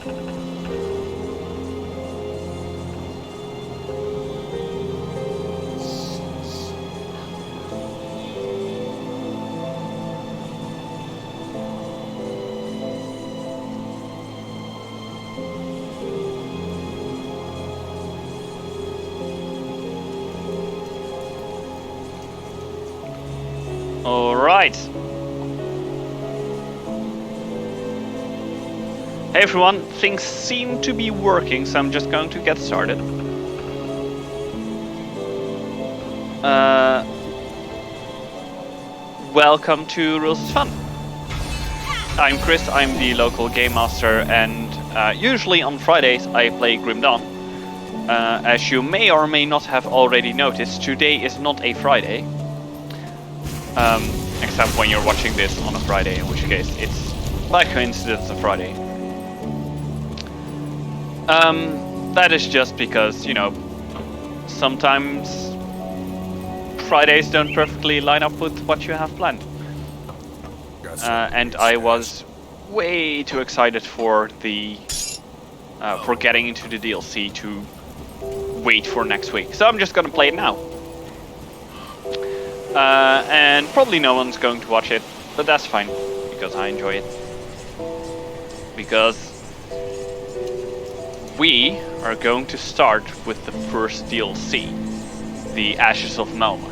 Alright. Hey everyone, things seem to be working, so I'm just going to get started. Welcome to Rules is Fun. I'm Chris, I'm the local game master, and usually on Fridays I play Grim Dawn. As you may or may not have already noticed, today is not a Friday. Except when you're watching this on a Friday, in which case it's by coincidence a Friday. That is just because, you know, sometimes Fridays don't perfectly line up with what you have planned. And I was way too excited for the for getting into the DLC to wait for next week. So I'm just gonna play it now. And probably no one's going to watch it, but that's fine, because I enjoy it. Because we are going to start with the first DLC, the Ashes of Melmoth.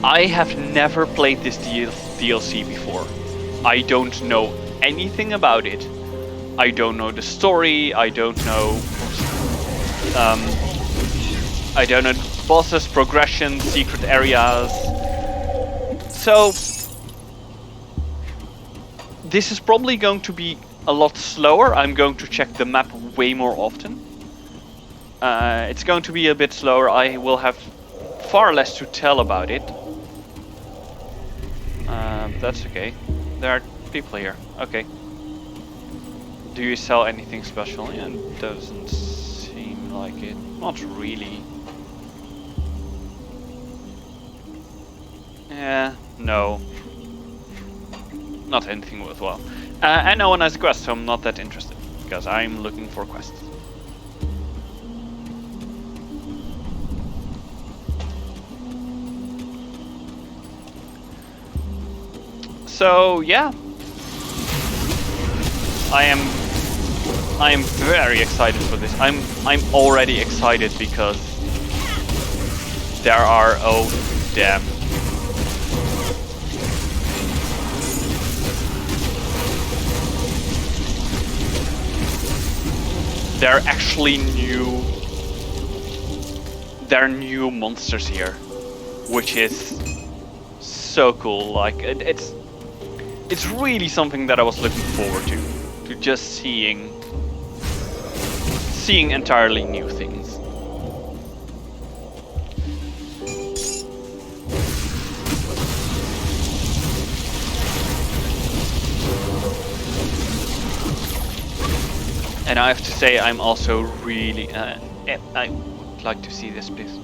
I have never played this DLC before. I don't know anything about it. I don't know the story, I don't know bosses, progression, secret areas. So this is probably going to be a lot slower. I'm going to check the map way more often. It's going to be a bit slower. I will have far less to tell about it. That's okay. There are people here. Okay. Do you sell anything special? Yeah, it doesn't seem like it. Not really. Yeah, no. Not anything worthwhile. And no one has a quest, so I'm not that interested. Because I'm looking for quests. So, yeah. I am very excited for this. I'm already excited because there are, oh damn. There are actually new monsters here, which is so cool. Like it's really something that I was looking forward to just seeing entirely new things. And I have to say, I'm also really... I would like to see this, please.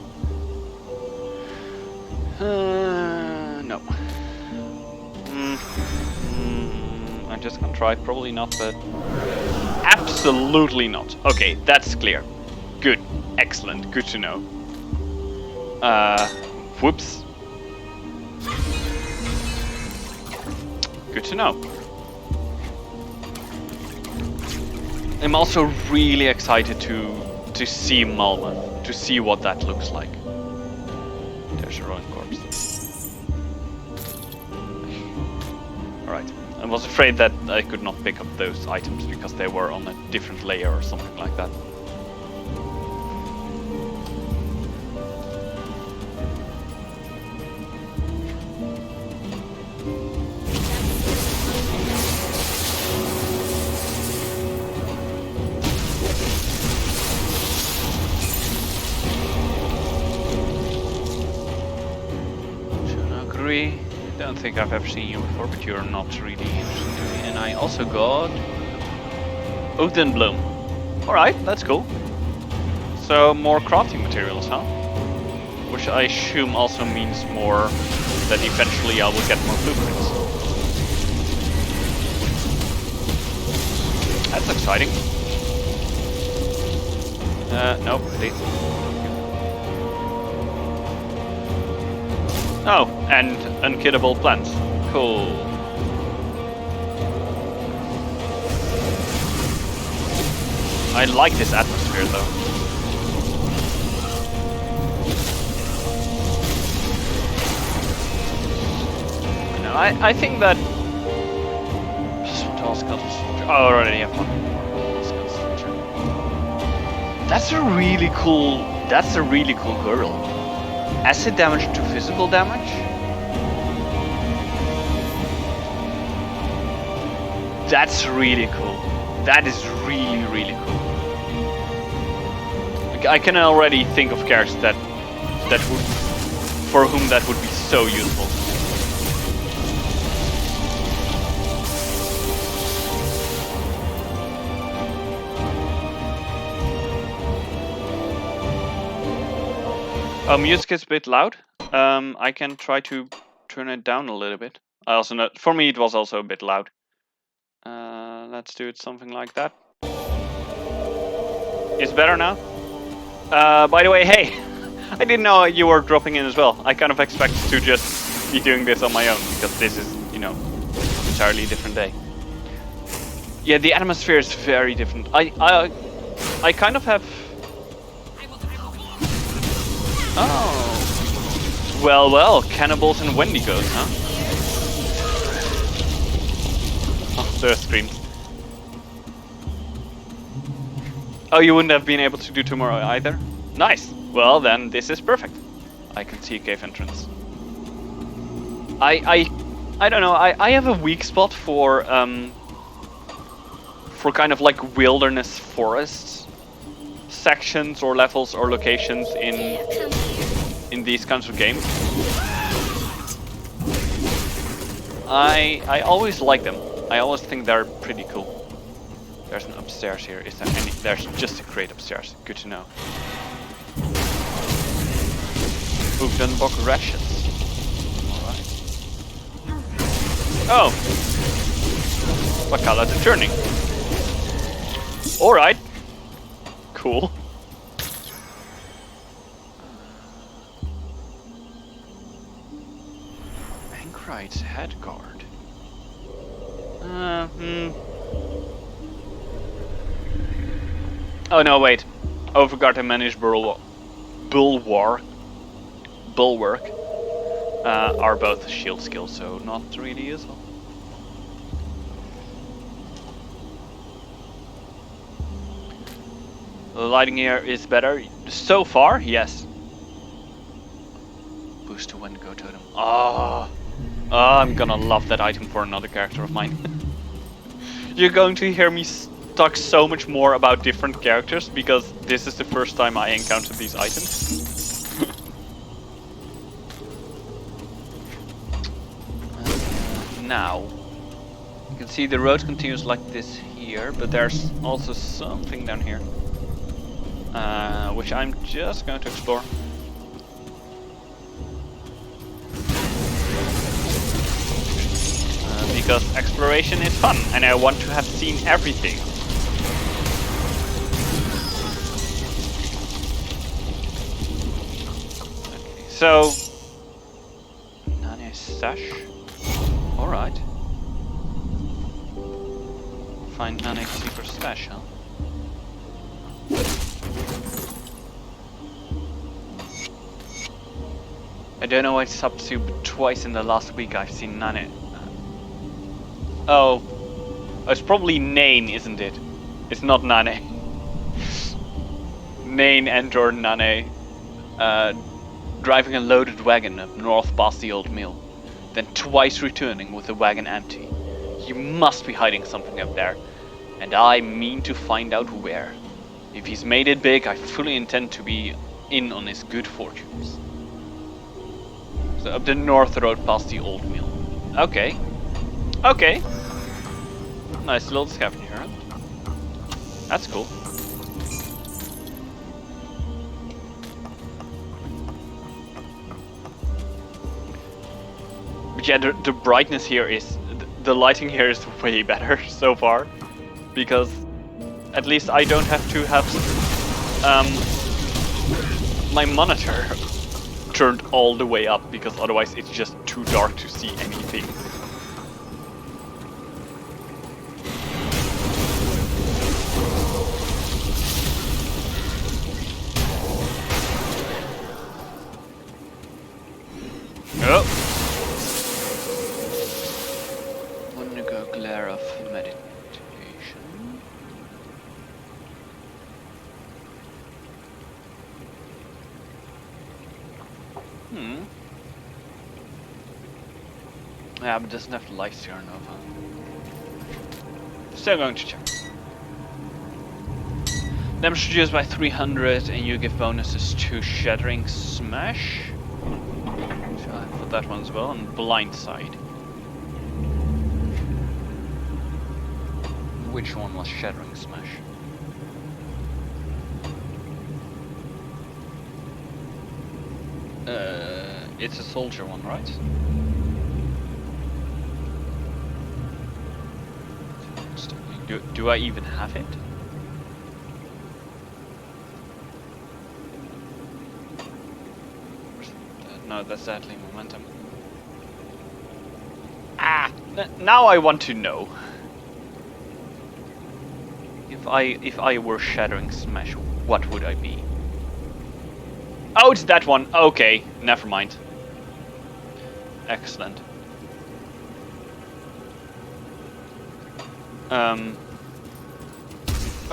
No. I'm just gonna try. Probably not, but... Absolutely not. Okay, that's clear. Good. Excellent. Good to know. Whoops. Good to know. I'm also really excited to see Melmoth, to see what that looks like. There's a ruined corpse. Alright, I was afraid that I could not pick up those items because they were on a different layer or something like that. I don't think I've ever seen you before, but you're not really interesting to me. And I also got Odin Bloom. Alright, that's cool. So more crafting materials, huh? Which I assume also means more that eventually I will get more blueprints. exciting. No, please. Oh, and unkillable plants. Cool. I like this atmosphere though. No, I think that. Oh, already have one. That's a really cool. That's a really cool girl. Acid damage to physical damage. That's really cool. That is really, really cool. Like, I can already think of characters that would, for whom that would be so useful. Oh, music is a bit loud. I can try to turn it down a little bit. I also know, for me it was also a bit loud. Let's do it something like that. It's better now? By the way, hey! I didn't know you were dropping in as well. I kind of expected to just be doing this on my own, because this is, you know, entirely different day. Yeah, the atmosphere is very different. I kind of have... Oh. Well, cannibals and wendigos, huh? Oh, the screams. Oh, you wouldn't have been able to do tomorrow either? Nice. Well, then this is perfect. I can see a cave entrance. I don't know. I have a weak spot for kind of like wilderness forests sections or levels or locations in these kinds of games. I always like them. I always think they're pretty cool. There's an upstairs here. Is there any? There's just a crate upstairs. Good to know. Dunbuck rashes. Alright. Oh! Bacala the turning. Alright. Cool. Ankrite's head guard. Oh no, wait. Overguard and managed bulwark are both shield skills, so not really useful. The lighting here is better. So far, yes. Boost to Wendigo Totem. Oh, I'm gonna love that item for another character of mine. You're going to hear me talk so much more about different characters because this is the first time I encountered these items. Now, you can see the road continues like this here, but there's also something down here, which I'm just going to explore. Because exploration is fun, and I want to have seen everything. Okay, so... Nane stash. Alright. Find Nane's secret stash, huh? I don't know what it's up to, but twice in the last week I've seen Nane. Oh, it's probably Nane, isn't it? It's not Nane. Nane and or Nane driving a loaded wagon up north past the old mill, then twice returning with the wagon empty. You must be hiding something up there, and I mean to find out where. If he's made it big, I fully intend to be in on his good fortunes. So up the north road past the old mill. Okay. Okay. Nice little scavenger hunt. That's cool. But yeah, the brightness here is... The lighting here is way better so far. Because at least I don't have to have my monitor turned all the way up, because otherwise it's just too dark to see anything. Oh! Wanna go glare of meditation. Yeah, but it doesn't have the lights turn over. Still going to check. Damage reduced by 300, and you give bonuses to Shattering Smash. So I put that one as well, and Blind Side. Which one was Shattering Smash? It's a soldier one, right? Do I even have it? No, that's deadly momentum. Ah! Now I want to know. If I were Shattering Smash, what would I be? Oh, it's that one. Okay, never mind. Excellent.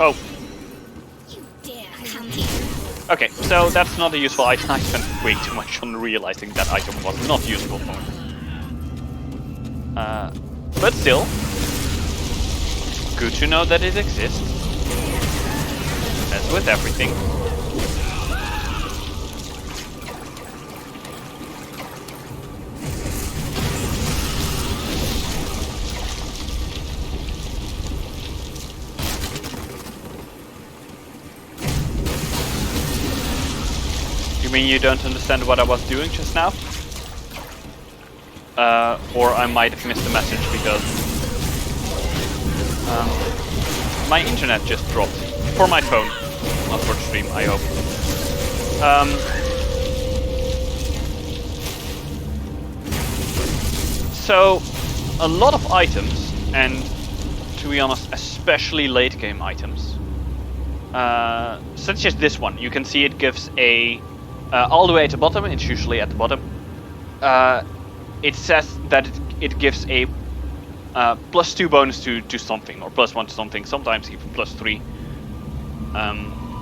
Oh. You dare come here. Okay, so that's not a useful item. I spent way too much on realizing that item was not useful for me. But still, good to know that it exists. As with everything. You mean you don't understand what I was doing just now? Or I might have missed the message because my internet just dropped. For my phone, not for the stream, I hope. So, a lot of items, and to be honest, especially late game items, such as this one, you can see it gives a all the way at the bottom. It's usually at the bottom. It says that it gives a +2 bonus to something, or +1 to something, sometimes even +3.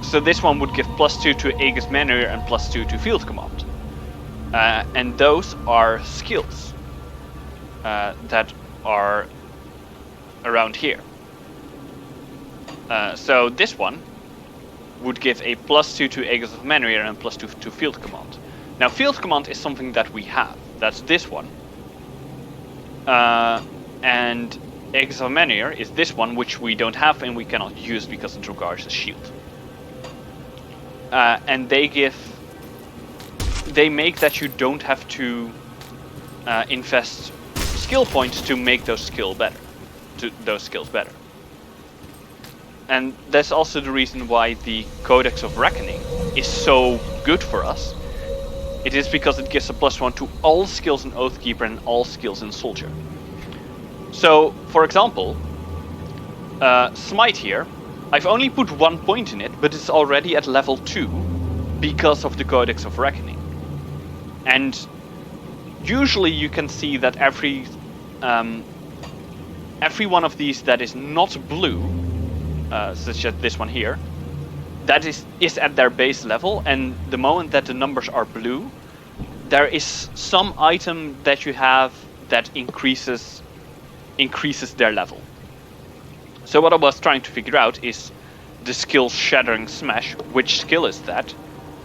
So this one would give +2 to Aegis Manor and +2 to Field Command. And those are skills that are around here. So this one would give a +2 to Aegis of Manor and +2 to Field Command. Now Field Command is something that we have. That's this one. And Aegis of Manor is this one, which we don't have and we cannot use because it requires a shield. And they make that you don't have to invest skill points to make those skills better. And that's also the reason why the Codex of Reckoning is so good for us. It is because it gives a +1 to all skills in Oathkeeper and all skills in Soldier. So, for example, Smite here, I've only put 1 point in it, but it's already at level 2 because of the Codex of Reckoning. And usually you can see that every one of these that is not blue, such as this one here, that is at their base level, and the moment that the numbers are blue, there is some item that you have that increases their level. So what I was trying to figure out is the skill Shattering Smash. Which skill is that?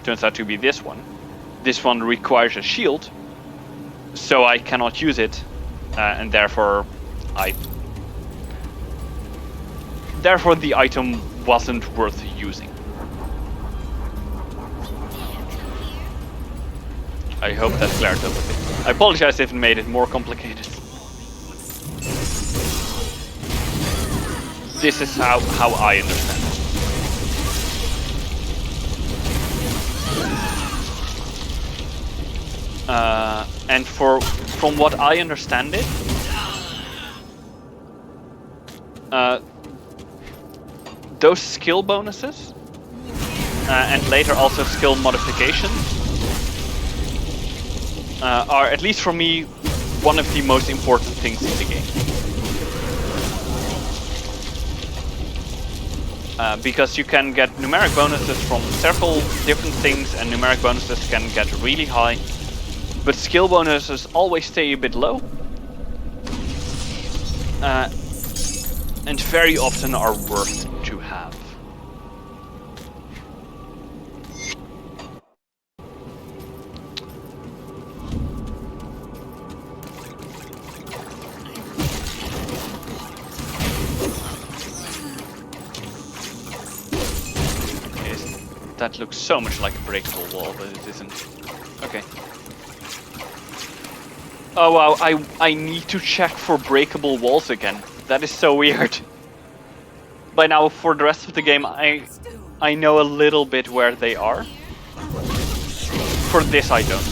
Turns out to be this one. This one requires a shield, so I cannot use it, and therefore the item wasn't worth using. I hope that cleared up a bit. I apologize if it made it more complicated. This is how I understand it. And from what I understand it, those skill bonuses and later also skill modifications are, at least for me, one of the most important things in the game. Because you can get numeric bonuses from several different things, and numeric bonuses can get really high, but skill bonuses always stay a bit low. And very often are worth to have. That looks so much like a breakable wall, but it isn't. Okay. Oh wow, I need to check for breakable walls again. That is so weird. By now, for the rest of the game, I know a little bit where they are. For this, I don't.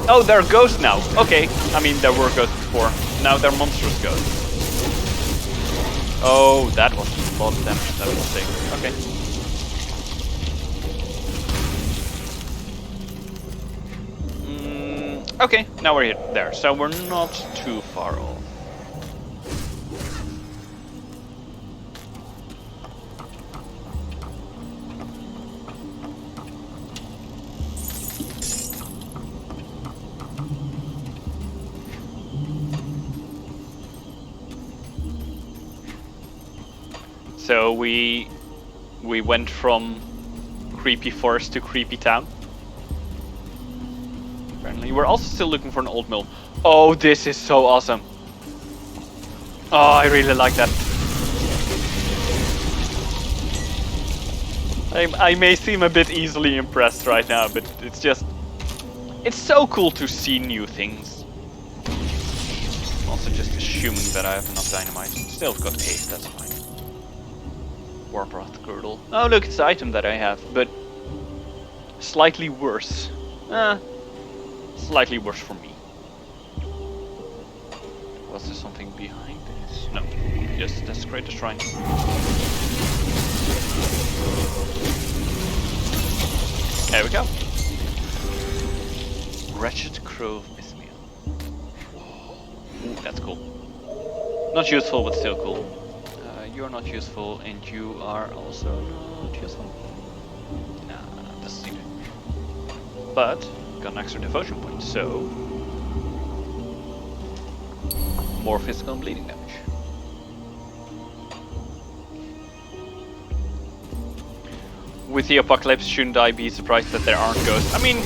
Oh, they're ghosts now. Okay, I mean, there were ghosts before. Now they're monstrous ghosts. Oh, that was a lot of damage that was taken. Okay. Okay, now we're here. There, so we're not too far off. So we went from creepy forest to creepy town. Apparently, we're also still looking for an old mill. Oh, this is so awesome! Oh, I really like that. I may seem a bit easily impressed right now, but it's so cool to see new things. Also, just assuming that I have enough dynamite. Still got 8, that's fine. Warpath girdle. Oh look, it's the item that I have, but slightly worse. Slightly worse for me. Was there something behind this? No, just desecrate the shrine. There we go. Wretched Crow of Mithmir. Ooh, that's cool. Not useful, but still cool. You're not useful, and you are also not useful. Nah, doesn't seem it. But got an extra devotion point, so more physical and bleeding damage. With the apocalypse, shouldn't I be surprised that there aren't ghosts? I mean,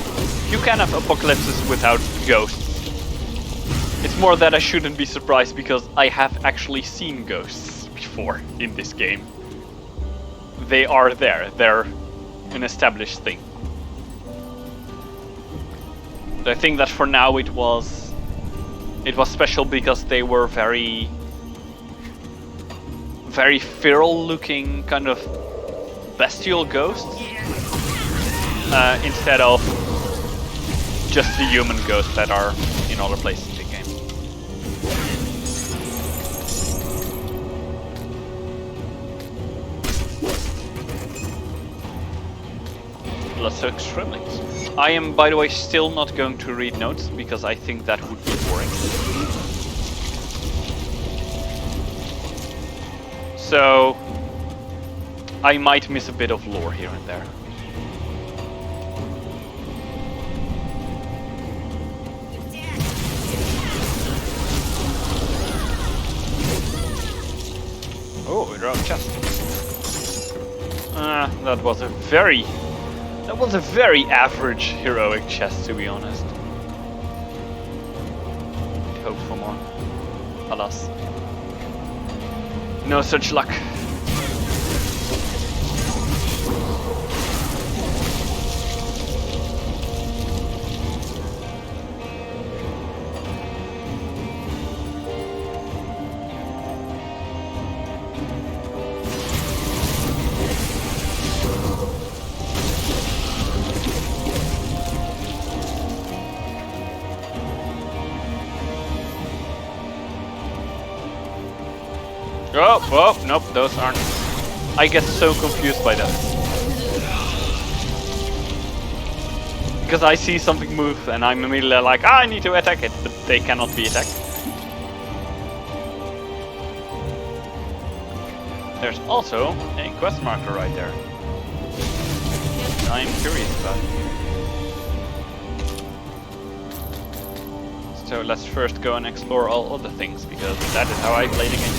you can have apocalypses without ghosts. It's more that I shouldn't be surprised because I have actually seen ghosts before in this game. They are there. They're an established thing. But I think that for now it was special because they were very feral looking, kind of bestial ghosts, instead of just the human ghosts that are in other places in the game. Bloodsoaked Shrimlings. I am, by the way, still not going to read notes because I think that would be boring. So I might miss a bit of lore here and there. Oh, heroic chest. That was a very average heroic chest, to be honest. I'd hope for more. Alas. No such luck. Oh, oh, nope, those aren't. I get so confused by that. Because I see something move and I'm immediately like, I need to attack it, but they cannot be attacked. There's also a quest marker right there. I'm curious about it. So let's first go and explore all other things, because that is how I play the game.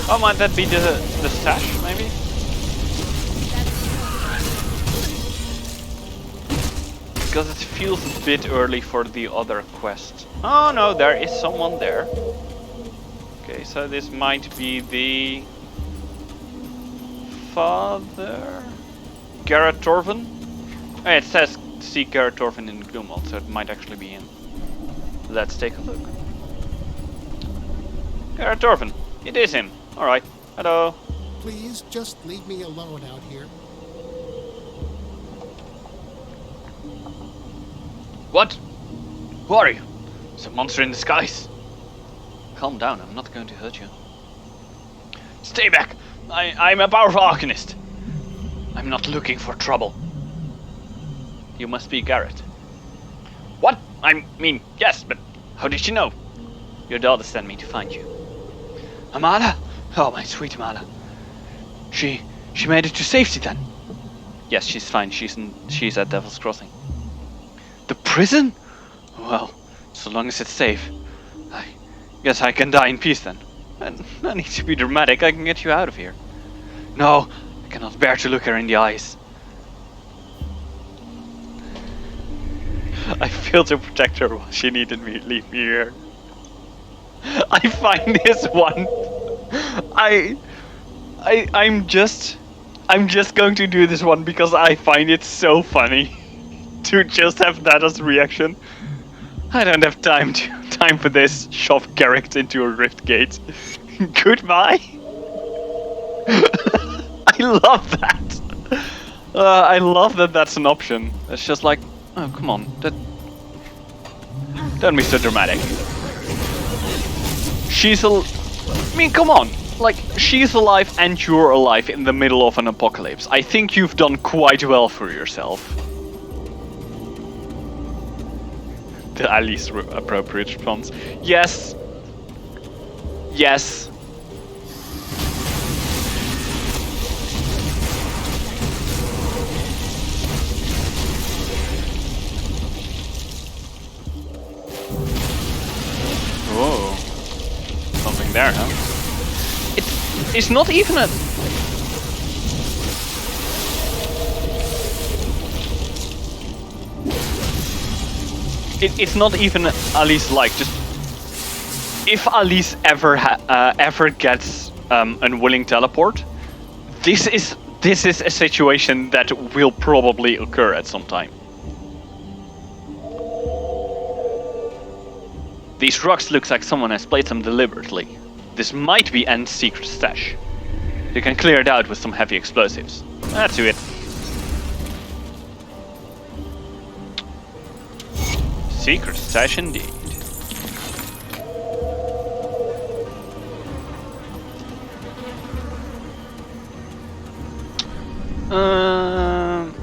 Oh, might that be the stash, maybe? Because it feels a bit early for the other quest. Oh no, there is someone there. Okay, so this might be the father? Garrett Torvin? Oh, it says see Garrett Torvin in Gloomwald, so it might actually be him. Let's take a look. Garrett Torvin, it is him. Alright, hello. Please, just leave me alone out here. What? Who are you? It's a monster in disguise. Calm down, I'm not going to hurt you. Stay back! I'm a powerful arcanist. I'm not looking for trouble. You must be Garrett. What? I mean, yes, but how did you know? Your daughter sent me to find you. Amala? Oh, my sweet Amala. She made it to safety then? Yes, she's fine. She's at Devil's Crossing. The prison? Well, so long as it's safe. I guess I can die in peace then. No need to be dramatic, I can get you out of here. No, I cannot bear to look her in the eyes. I failed to protect her while she needed me. Leave me here. I find this one. I'm just going to do this one because I find it so funny to just have that as a reaction. I don't have time for this. Shove Garrett into a rift gate. Goodbye. I love that. I love that that's an option. It's just like, oh come on, don't be so dramatic. I mean, come on. Like, she's alive and you're alive in the middle of an apocalypse. I think you've done quite well for yourself. The at least appropriate response. Yes. Yes. Whoa. Something there, huh? It's not even a... It's not even Alice like, just... If Alice ever gets unwilling teleport, this is a situation that will probably occur at some time. These rocks look like someone has placed them deliberately. This might be Ant's secret stash. You can clear it out with some heavy explosives. That's it. Secret stash indeed.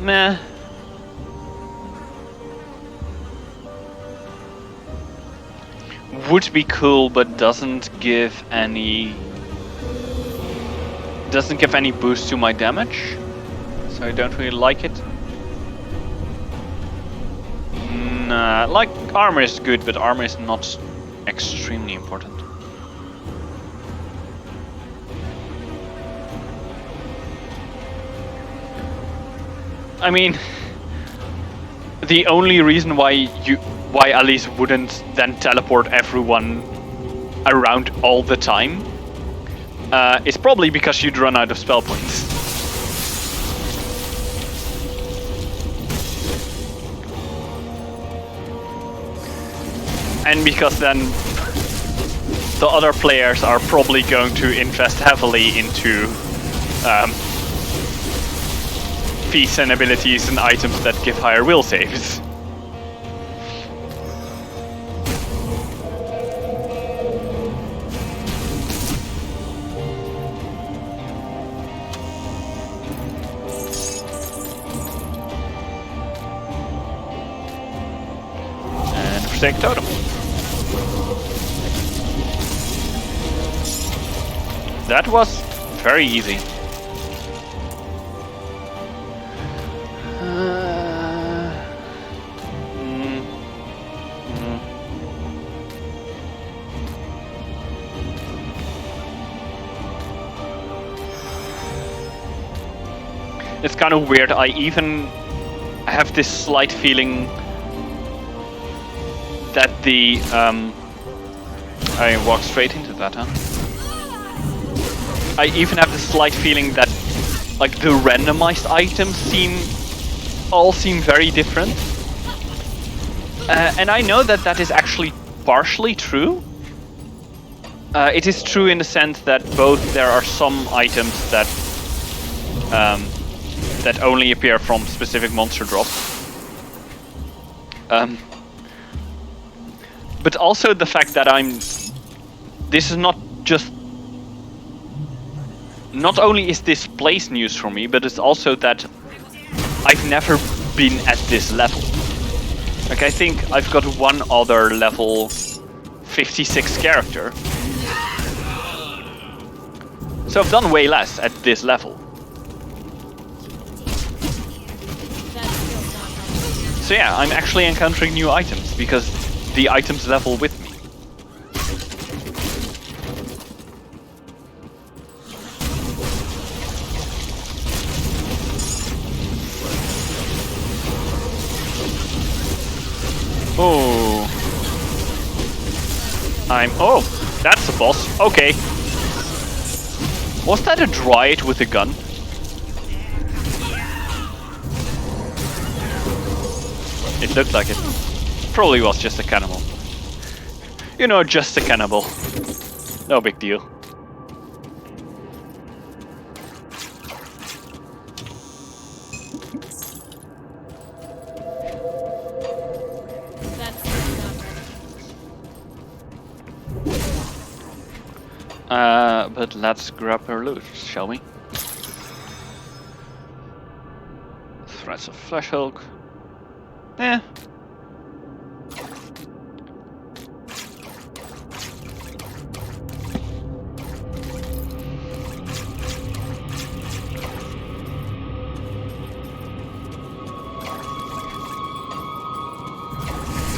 Meh. Would be cool, but doesn't give any boost to my damage, so I don't really like it. Nah, like armor is good, but armor is not extremely important. I mean, the only reason why Alice wouldn't then teleport everyone around all the time is probably because you'd run out of spell points. And because then the other players are probably going to invest heavily into feats and abilities and items that give higher will saves. And forsake totem. That was very easy. It's kind of weird. I even have this slight feeling that the I walked straight into that, huh? I even have the slight feeling that like the randomized items all seem very different. And I know that that is actually partially true. It is true in the sense that both there are some items that that only appear from specific monster drops. But also the fact that this is not just... Not only is this place news for me, but it's also that I've never been at this level. Like, I think I've got one other level 56 character. So I've done way less at this level. So yeah, I'm actually encountering new items because the items level with me. Oh. Oh, that's a boss. Okay. Was that a dryad with a gun? It looked like it. Probably was just a cannibal. You know, just a cannibal. No big deal. But let's grab her loot, shall we? Threads of Flesh Hulk. Eh.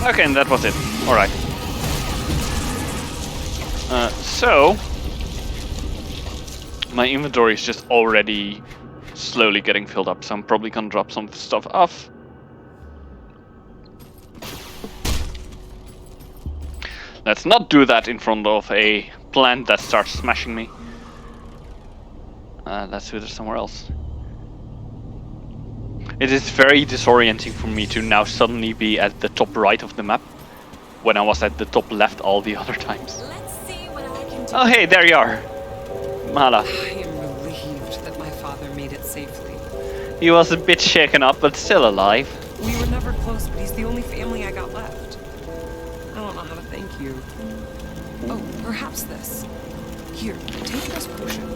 Okay, and that was it. Alright. So... My inventory is just already slowly getting filled up, so I'm probably gonna drop some stuff off. Let's not do that in front of a plant that starts smashing me. Let's do this somewhere else. It is very disorienting for me to now suddenly be at the top right of the map, when I was at the top left all the other times. Let's see what I can do. Oh hey, there you are. Mala. I am relieved that my father made it safely. He was a bit shaken up, but still alive. We were never close, but he's the only family I got left. I don't know how to thank you. Oh, perhaps this. Here, take this potion.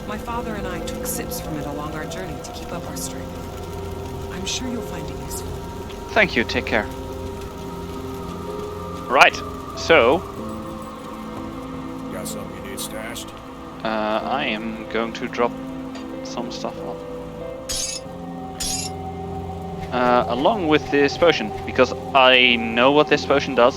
My father and I took sips from it along our journey to keep up our strength. I'm sure you'll find it useful. Thank you, take care. Right, so... Got something you need stashed? I am going to drop some stuff off. Along with this potion, because I know what this potion does.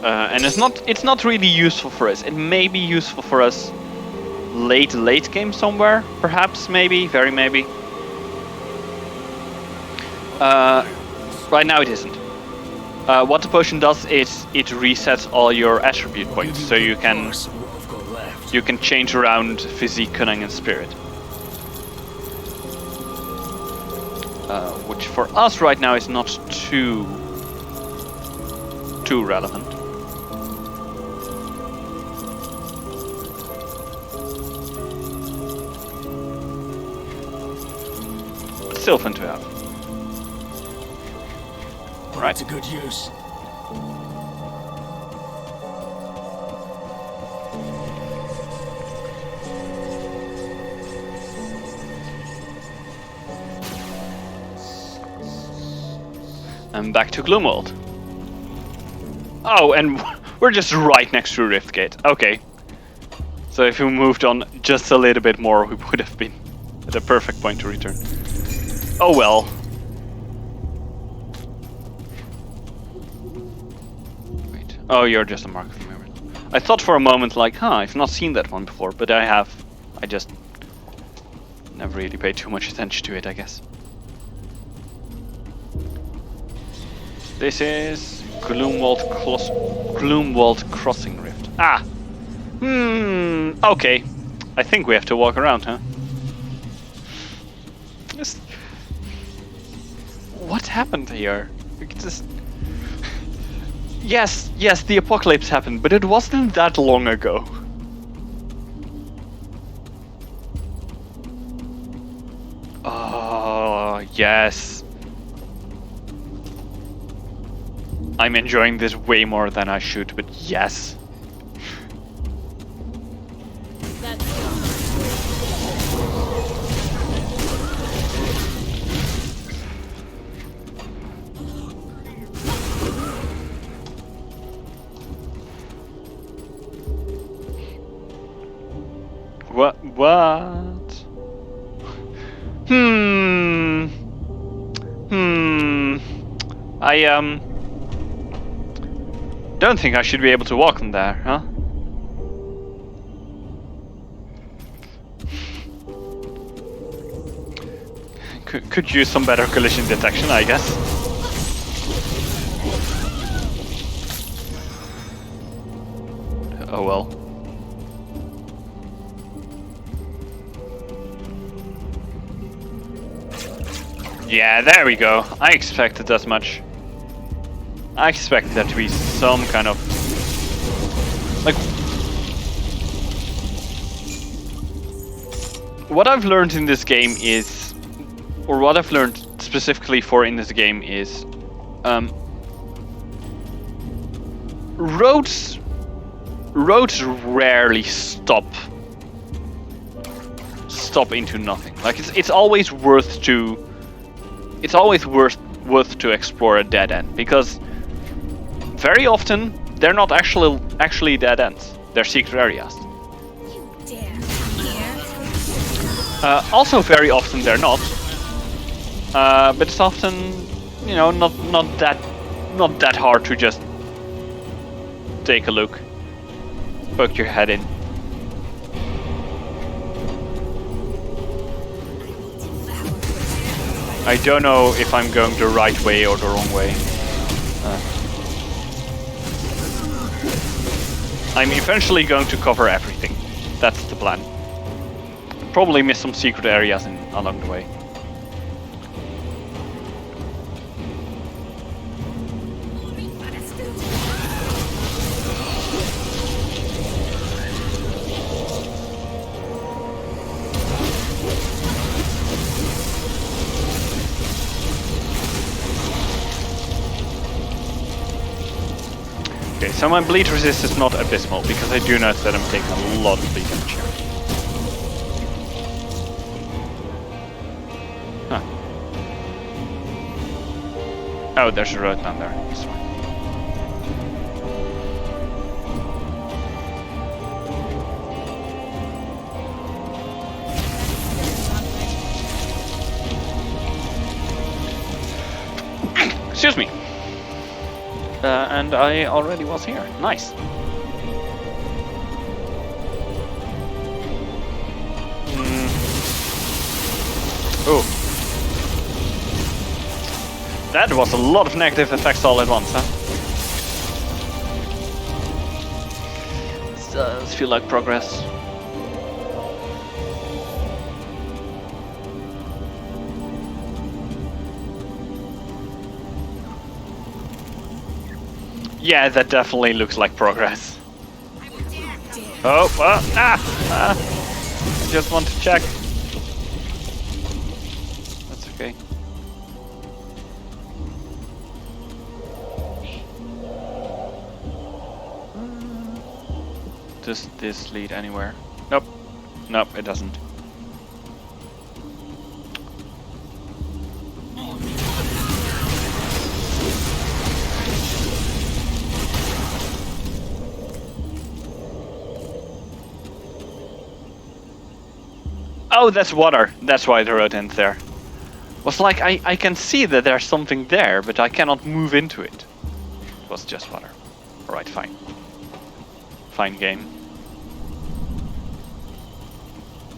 And it's not really useful for us. It may be useful for us late game somewhere, perhaps, maybe, very maybe. Right now it isn't. What the potion does is it resets all your attribute points, so you can change around physique, cunning, and spirit. Which for us right now is not too relevant. still fun to have. Right. That's a good use. And back to Gloomworld. Oh, and we're just right next to Riftgate. Okay. So if we moved on just a little bit more, we would have been at a perfect point to return. Oh well. Wait. Oh, you're just a mark of memory. I thought for a moment like, huh, I've not seen that one before, but I have. I just never really paid too much attention to it, I guess. This is Gloomworld Crossing Rift. Ah! Okay. I think we have to walk around, huh? What happened here? Yes, the apocalypse happened, but it wasn't that long ago. Oh, yes. I'm enjoying this way more than I should, but yes. What? I don't think I should be able to walk on there, huh? Could use some better collision detection, I guess. Oh well. Yeah, there we go. I expected as much. I expected there to be some kind of... like... what I've learned in this game is... or what I've learned specifically for in this game is... roads rarely stop into nothing. Like, it's always worth to... it's always worth to explore a dead end, because very often they're not actually dead ends. They're secret areas. You dare come here? Also, very often they're not. But it's often, you know, not that hard to just take a look, poke your head in. I don't know if I'm going the right way or the wrong way. I'm eventually going to cover everything. That's the plan. Probably miss some secret areas along the way. Okay, so my bleed resist is not abysmal, because I do notice that I'm taking a lot of bleed damage here. Huh. Oh, there's a road down there. That's fine. Excuse me. And I already was here. Nice. Oh. That was a lot of negative effects all at once, huh? This does feel like progress. Yeah, that definitely looks like progress. Oh, I just want to check. That's okay. Does this lead anywhere? Nope. Nope, it doesn't. Oh, that's water. That's why the road ends there. Was like, I can see that there's something there, but I cannot move into it. It was just water. Alright, fine. Fine game.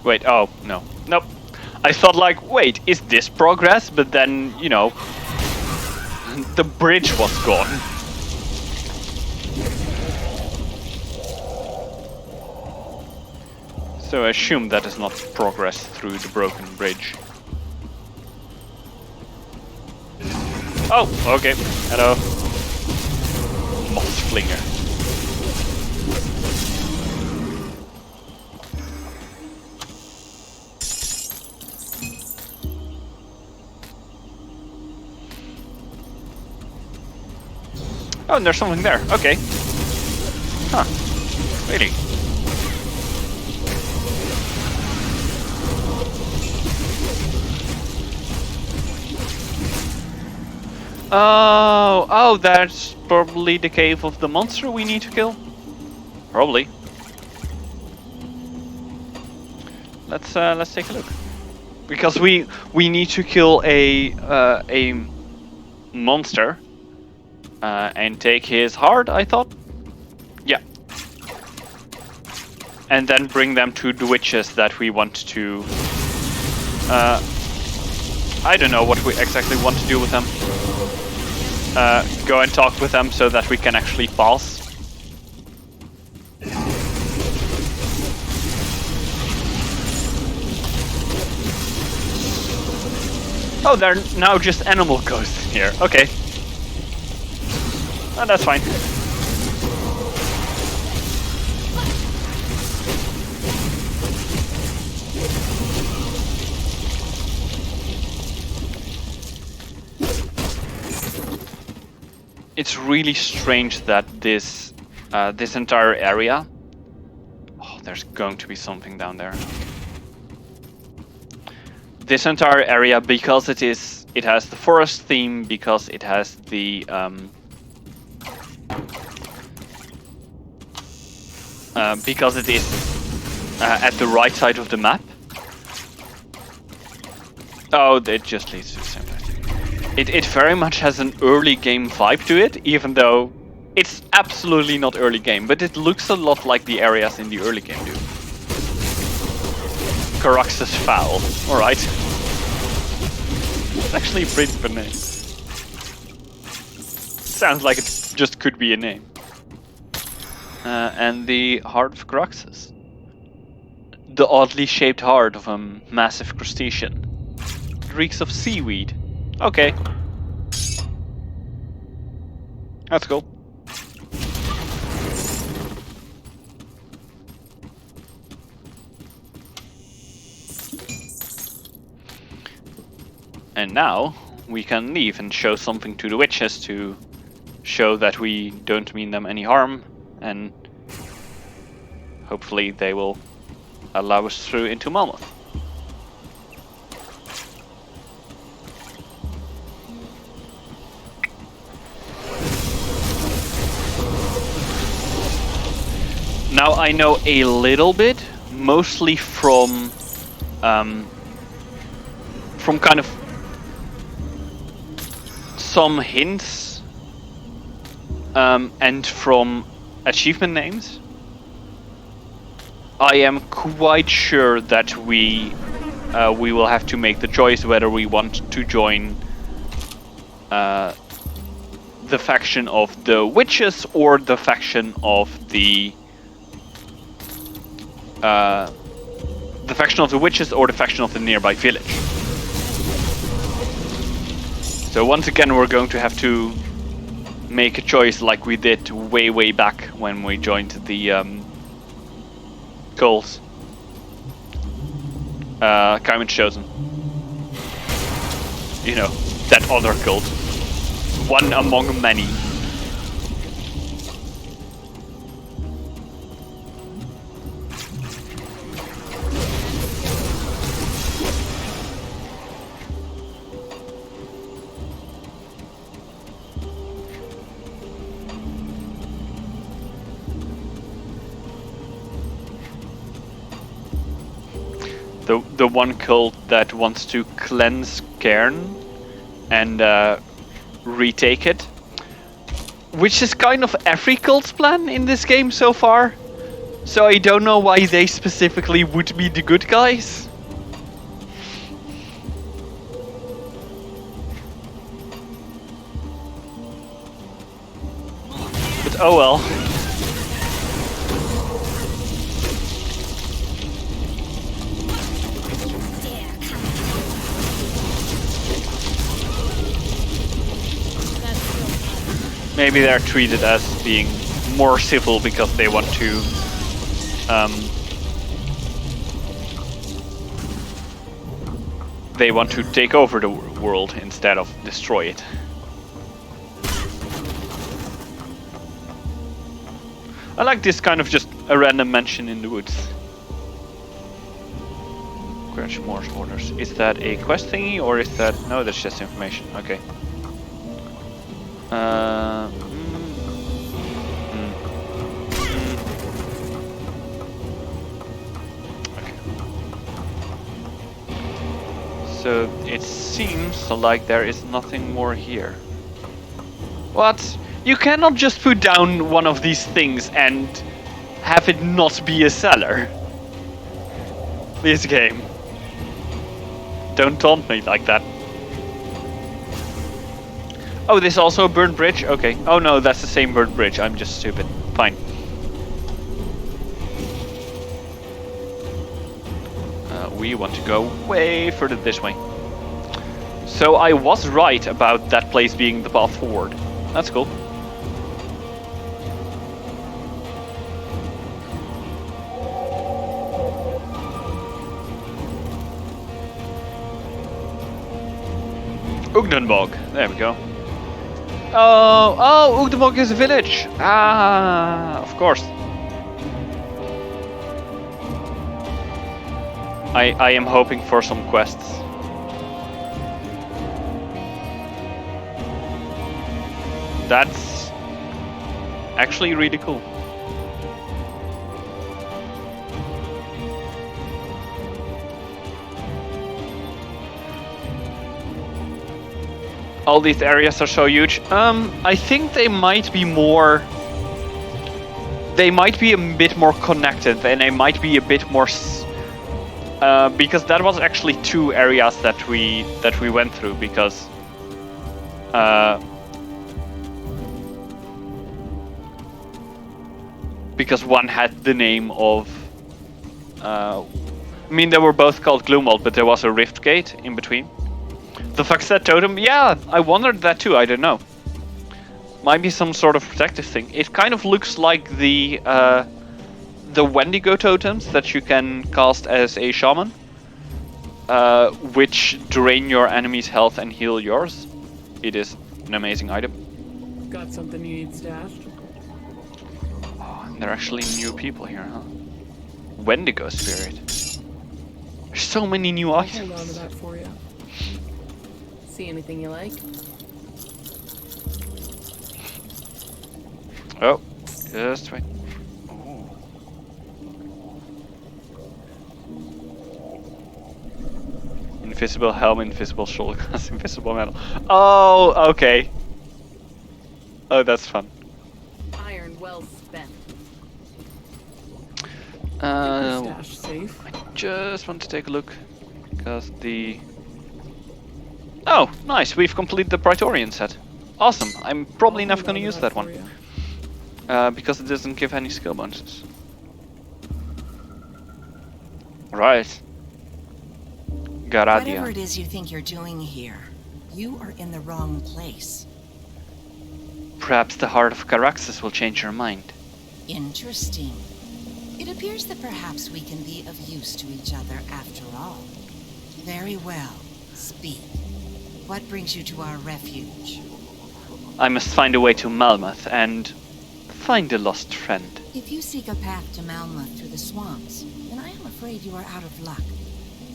Wait, oh, no. Nope. I thought like, wait, is this progress? But then, you know, the bridge was gone. So I assume that is not progress through the broken bridge. Oh, okay. Hello. Moss Flinger. Oh, and there's something there. Okay. Huh. Really? Oh, that's probably the cave of the monster we need to kill. Probably. Let's take a look. Because we need to kill a monster and take his heart, I thought. Yeah. And then bring them to the witches that we want to. I don't know what we exactly want to do with them. Go and talk with them so that we can actually pass. Oh, they're now just animal ghosts here. Okay. Oh, that's fine. It's really strange that this this entire area. Oh, there's going to be something down there. This entire area, because it has the forest theme, because it has the because it is at the right side of the map. Oh, it just leads to the same place. It very much has an early game vibe to it, even though it's absolutely not early game, but it looks a lot like the areas in the early game do. Carax's Foul. Alright. It's actually a pretty good name. Sounds like it just could be a name. And the Heart of Caraxes. The oddly shaped heart of a massive crustacean. It reeks of seaweed. Okay. That's cool. And now we can leave and show something to the witches to show that we don't mean them any harm, and hopefully they will allow us through into Malmoth. Now I know a little bit, mostly from kind of some hints and from achievement names. I am quite sure that we will have to make the choice whether we want to join the faction of the witches or the faction of the faction of the witches or the faction of the nearby village. So once again we're going to have to make a choice like we did way back when we joined the cults. Kaiman's Chosen. You know, that other cult. One among many. the one cult that wants to cleanse Cairn and retake it, which is kind of every cult's plan in this game so far. So I don't know why they specifically would be the good guys. But oh well. Maybe they're treated as being more civil because they want to take over the world instead of destroy it. I like this kind of just a random mention in the woods. Crash Morse orders. Is that a quest thingy or is that... No, that's just information. Okay. Okay. So it seems like there is nothing more here. What? You cannot just put down one of these things and have it not be a cellar. This game. Don't taunt me like that. Oh, this is also a burnt bridge? Okay. Oh no, that's the same burnt bridge. I'm just stupid. Fine. We want to go way further this way. So I was right about that place being the path forward. That's cool. Ugnenbog. There we go. Oh, Ugnenbog is a village. Ah, of course. I am hoping for some quests. That's actually really cool. All these areas are so huge. I think they might be more... They might be a bit more connected and they might be a bit more... because that was actually two areas that we went through because... because one had the name of... I mean, they were both called Gloomwald, but there was a rift gate in between. The Faxet totem, yeah, I wondered that too, I don't know. Might be some sort of protective thing. It kind of looks like the Wendigo totems that you can cast as a shaman. Which drain your enemy's health and heal yours. It is an amazing item. Got something you need stashed? Oh, and there are actually new people here, huh? Wendigo spirit. There's so many new items. Hold on to that for you. See anything you like? Oh, just wait. Ooh. Invisible helm, invisible shoulder glass, invisible metal. Oh, okay. Oh, that's fun. Iron well spent. Stash safe. I just want to take a look because the... Oh, nice, we've completed the Praetorian set. Awesome, I'm probably never going to use that one. Because it doesn't give any skill bonuses. Right. Garadia. Whatever it is you think you're doing here, you are in the wrong place. Perhaps the heart of Caraxes will change your mind. Interesting. It appears that perhaps we can be of use to each other after all. Very well. Speak. What brings you to our refuge? I must find a way to Malmouth and find a lost friend. If you seek a path to Malmouth through the swamps, then I am afraid you are out of luck.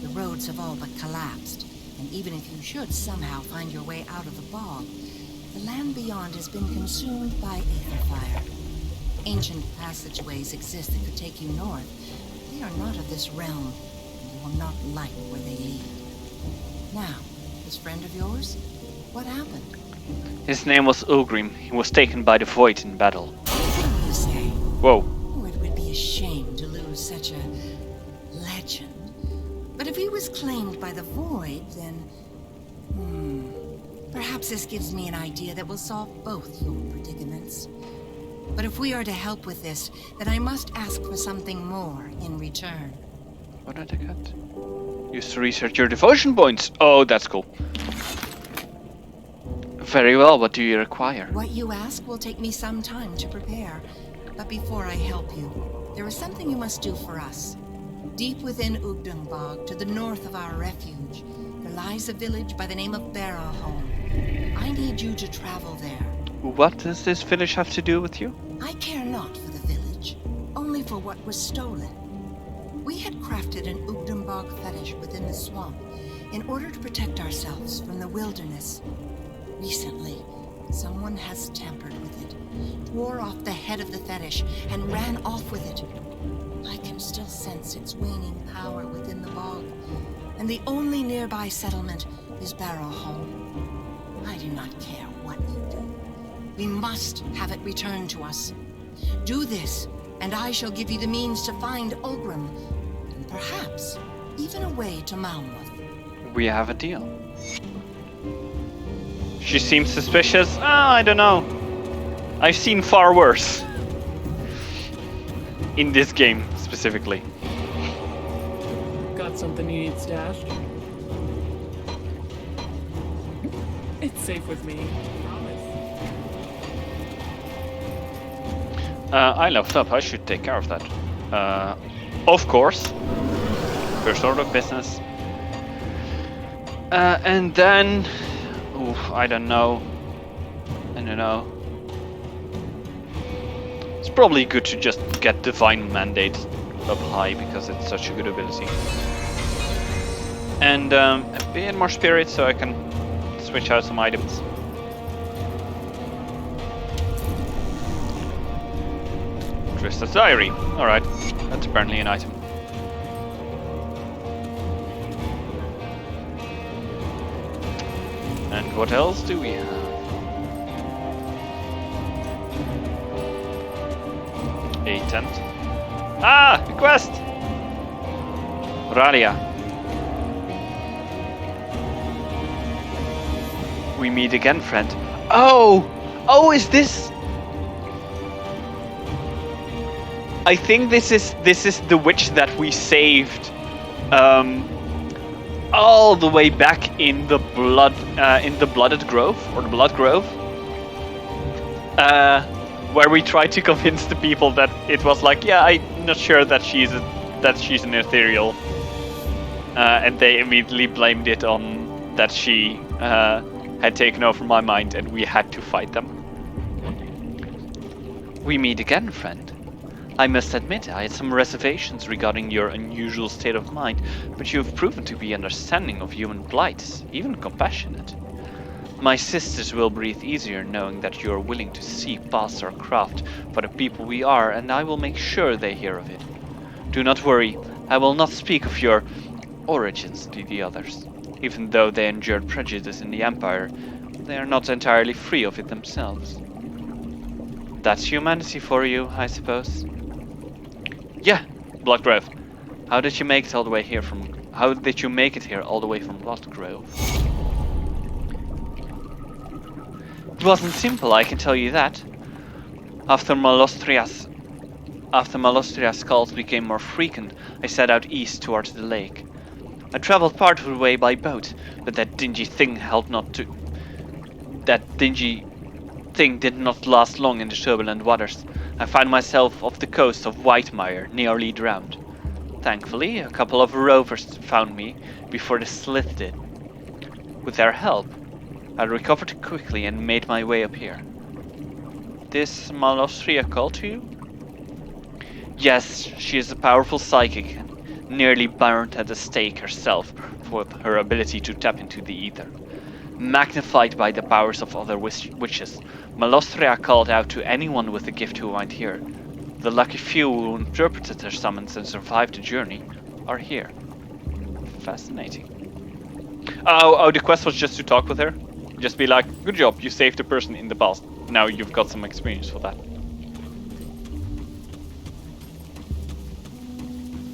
The roads have all but collapsed, and even if you should somehow find your way out of the bog, the land beyond has been consumed by aether fire. Ancient passageways exist that could take you north. They are not of this realm. you will not like where they lead. Now, this friend of yours, what happened? His name was Ulgrim. He was taken by the Void in battle. What do you say? Whoa. Oh, it would be a shame to lose such a legend. But if he was claimed by the Void, then... perhaps this gives me an idea that will solve both your predicaments. But if we are to help with this, then I must ask for something more in return. What did I get? Use to research your devotion points. Oh, that's cool. Very well, what do you require? What you ask will take me some time to prepare. But before I help you, there is something you must do for us. Deep within Ugdungbog, to the north of our refuge, there lies a village by the name of Barrowholm. I need you to travel there. What does this village have to do with you? I care not for the village, only for what was stolen. We had crafted an Ugdungbog fetish within the swamp in order to protect ourselves from the wilderness. Recently, someone has tampered with it, tore off the head of the fetish, and ran off with it. I can still sense its waning power within the bog, and the only nearby settlement is Barrowholm. I do not care what you do. We must have it returned to us. Do this, and I shall give you the means to find Ulgrim, and perhaps even a way to Malmouth. We have a deal. She seems suspicious. I don't know. I've seen far worse. In this game, specifically. Got something you need stashed? It's safe with me. Promise. I leveled up. I should take care of that. Of course. First order of business. And then... Oof, I don't know. It's probably good to just get Divine Mandate up high because it's such a good ability. And a bit more spirit so I can switch out some items. Twisted Diary. Alright, that's apparently an item. And what else do we have? A tent. Ah! A quest! Ralia. We meet again, friend. Oh! Oh, is this... I think this is the witch that we saved. All the way back in the Blooded Grove, or the Blood Grove, where we tried to convince the people that it was like, yeah, I'm not sure that she's an ethereal, and they immediately blamed it on that she had taken over my mind, and we had to fight them. We meet again, friend. I must admit, I had some reservations regarding your unusual state of mind, but you have proven to be understanding of human plight, even compassionate. My sisters will breathe easier knowing that you are willing to see past our craft for the people we are, and I will make sure they hear of it. Do not worry, I will not speak of your origins to the others. Even though they endured prejudice in the Empire, they are not entirely free of it themselves. That's humanity for you, I suppose. Yeah, Bloodgrove. How did you make it all the way here from... How did you make it here all the way from Bloodgrove? It wasn't simple, I can tell you that. After Malostria's calls became more frequent, I set out east towards the lake. I traveled part of the way by boat, but that dingy thing did not last long in the turbulent waters. I found myself off the coast of Whitemire, nearly drowned. Thankfully, a couple of rovers found me before the slith did. With their help, I recovered quickly and made my way up here. This Malostria called to you? Yes, she is a powerful psychic, nearly burned at the stake herself for her ability to tap into the ether. Magnified by the powers of other witches, Malostria called out to anyone with a gift who might hear. The lucky few who interpreted her summons and survived the journey are here. Fascinating. Oh, the quest was just to talk with her? Just be like, good job, you saved a person in the past. Now you've got some experience for that.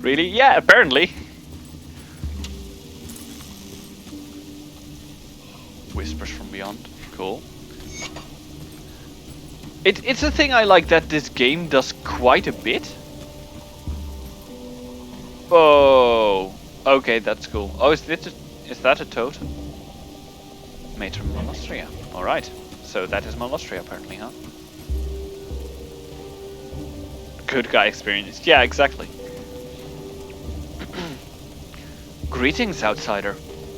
Really? Yeah, apparently. Whispers from beyond. Cool. It's a thing I like that this game does quite a bit. Oh, okay, that's cool. Oh, is that a totem? Mater Molostria. Alright. So that is Molostria apparently, huh? Good guy experience. Yeah, exactly. Greetings, outsider.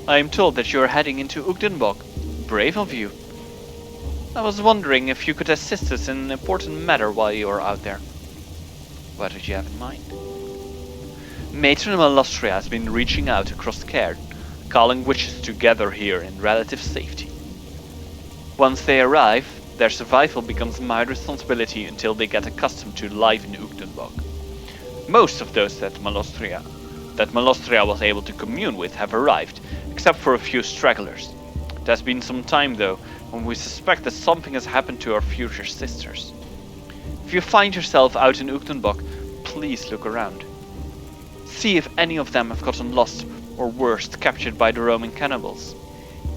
I am told that you are heading into Ugdenbog. Brave of you. I was wondering if you could assist us in an important matter while you are out there. What did you have in mind? Matron Molostria has been reaching out across Cairn, calling witches to gather here in relative safety. Once they arrive, their survival becomes my responsibility until they get accustomed to life in Ugdenbog. Most of those that Molostria was able to commune with have arrived, except for a few stragglers. It has been some time though, when we suspect that something has happened to our future sisters. If you find yourself out in Ugdenbog, please look around. See if any of them have gotten lost, or worst, captured by the Roman cannibals.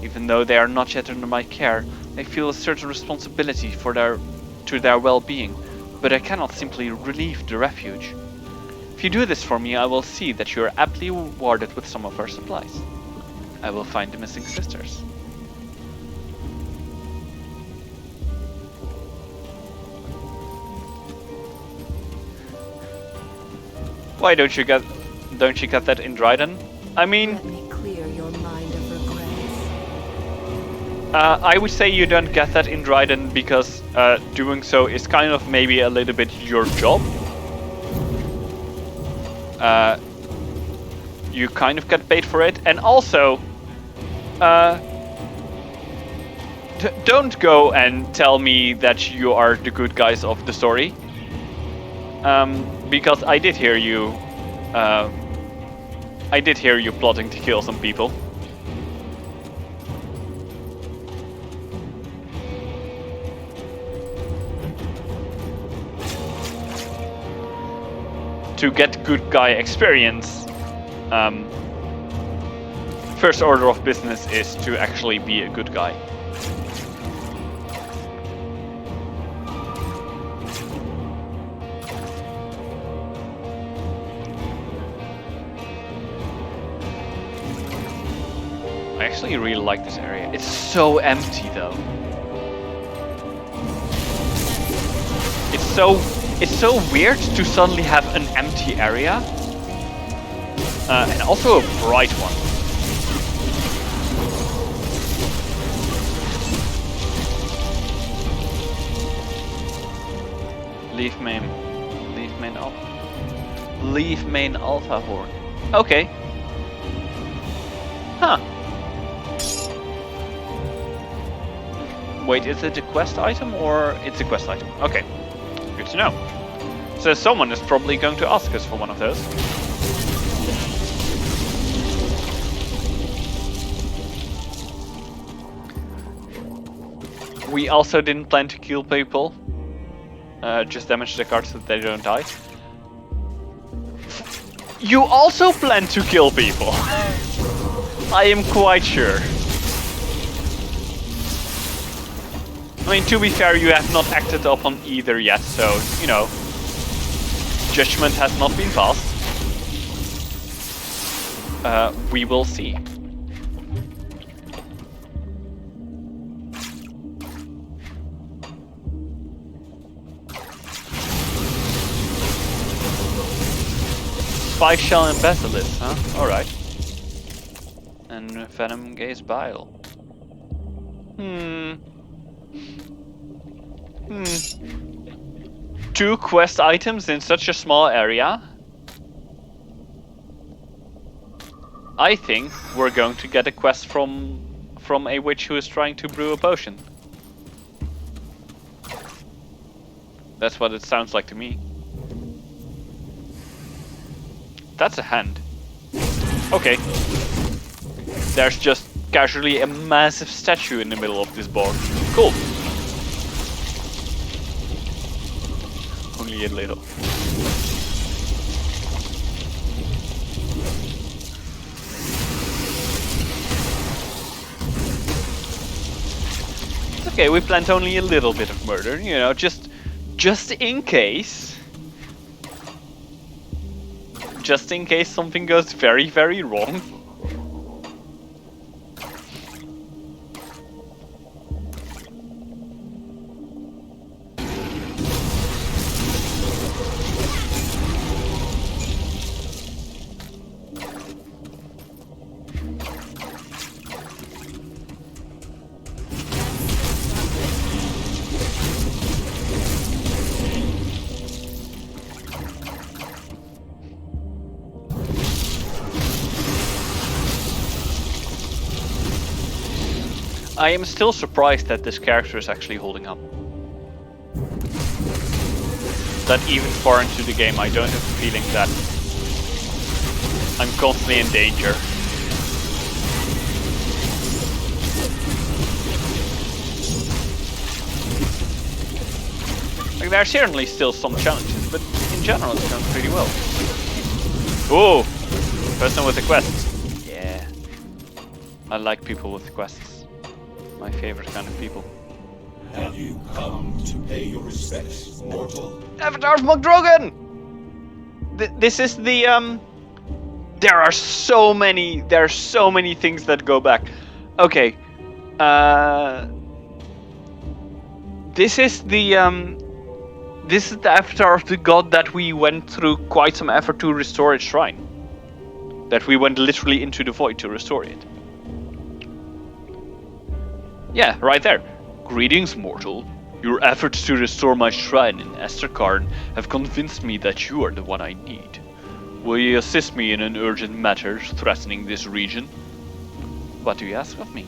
Even though they are not yet under my care, I feel a certain responsibility to their well-being, but I cannot simply leave the refuge. If you do this for me, I will see that you are aptly rewarded with some of our supplies. I will find the missing sisters. Why don't you get that in Dryden? I mean, Let me clear your mind of regrets. I would say you don't get that in Dryden because doing so is kind of maybe a little bit your job. You kind of get paid for it, and also, don't go and tell me that you are the good guys of the story. Because I did hear you plotting to kill some people. To get good guy experience, first order of business is to actually be a good guy. I actually really like this area. It's so empty though. It's so weird to suddenly have an empty area. And also a bright one. Leaf main alpha horn. Okay. Huh. Wait, is it a quest item or it's a quest item? Okay, good to know. So someone is probably going to ask us for one of those. We also didn't plan to kill people. Just damage the cards so that they don't die. You also plan to kill people! I am quite sure. I mean, to be fair, you have not acted upon either yet, so, you know, judgment has not been passed. We will see. Spike Shell and Basilisk, huh? Alright. And Venom Gaze Bile. Two quest items in such a small area? I think we're going to get a quest from a witch who is trying to brew a potion. That's what it sounds like to me. That's a hand. Okay. There's just casually a massive statue in the middle of this board. Cool. Only a little. It's okay, we planned only a little bit of murder, you know, just in case. Just in case something goes very, very wrong. I am still surprised that this character is actually holding up. That even far into the game I don't have the feeling that I'm constantly in danger. Like, there are certainly still some challenges, but in general it's going pretty well. Oh! Person with a quest. Yeah. I like people with quests. My favorite kind of people. Have you come to pay your respects, mortal? Avatar of McDrogan! This is the there are so many things that go back. Okay. This is the avatar of the god that we went through quite some effort to restore its shrine. That we went literally into the void to restore it. Yeah, right there. Greetings, mortal. Your efforts to restore my shrine in Esterkarn have convinced me that you are the one I need. Will you assist me in an urgent matter threatening this region? What do you ask of me?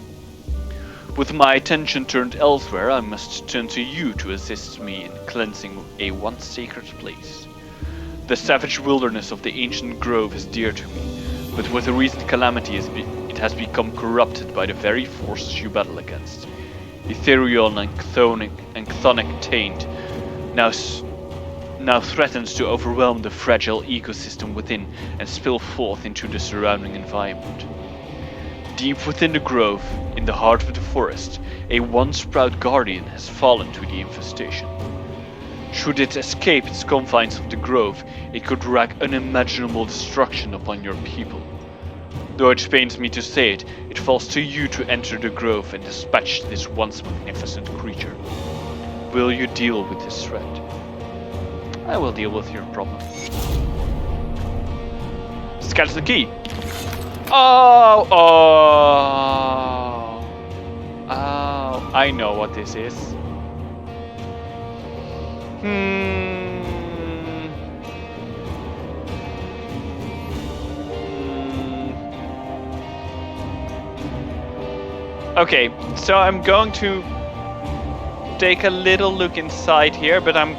With my attention turned elsewhere, I must turn to you to assist me in cleansing a once sacred place. The savage wilderness of the ancient grove is dear to me, but with the recent calamity it has become corrupted by the very forces you battle against. Ethereal and chthonic taint now threatens to overwhelm the fragile ecosystem within and spill forth into the surrounding environment. Deep within the grove, in the heart of the forest, a once proud guardian has fallen to the infestation. Should it escape its confines of the grove, it could wreak unimaginable destruction upon your people. Though it pains me to say it, it falls to you to enter the grove and dispatch this once magnificent creature. Will you deal with this threat? I will deal with your problem. Skeleton key! Oh! I know what this is. Okay, so I'm going to take a little look inside here, but I'm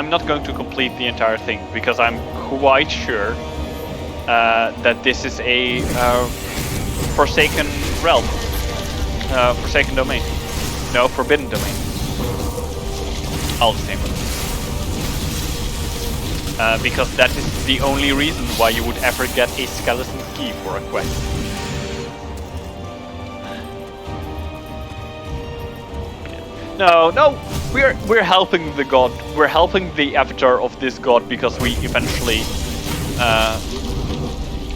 not going to complete the entire thing because I'm quite sure that this is a forsaken realm, forsaken domain. No, forbidden domain. All the same. Because that is the only reason why you would ever get a skeleton key for a quest. No, we're helping the god. We're helping the avatar of this god because we eventually,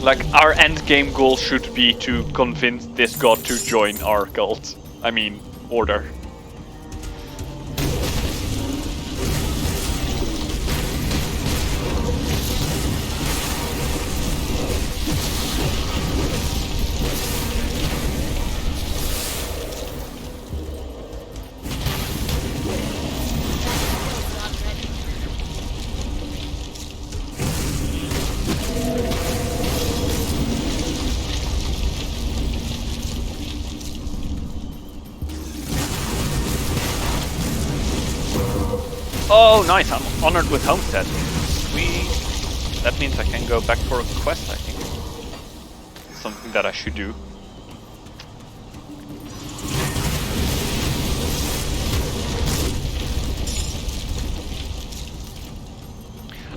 like, our end game goal should be to convince this god to join our cult. I mean, order. Oh, nice! I'm honored with Homestead. Sweet. That means I can go back for a quest, I think. something that I should do.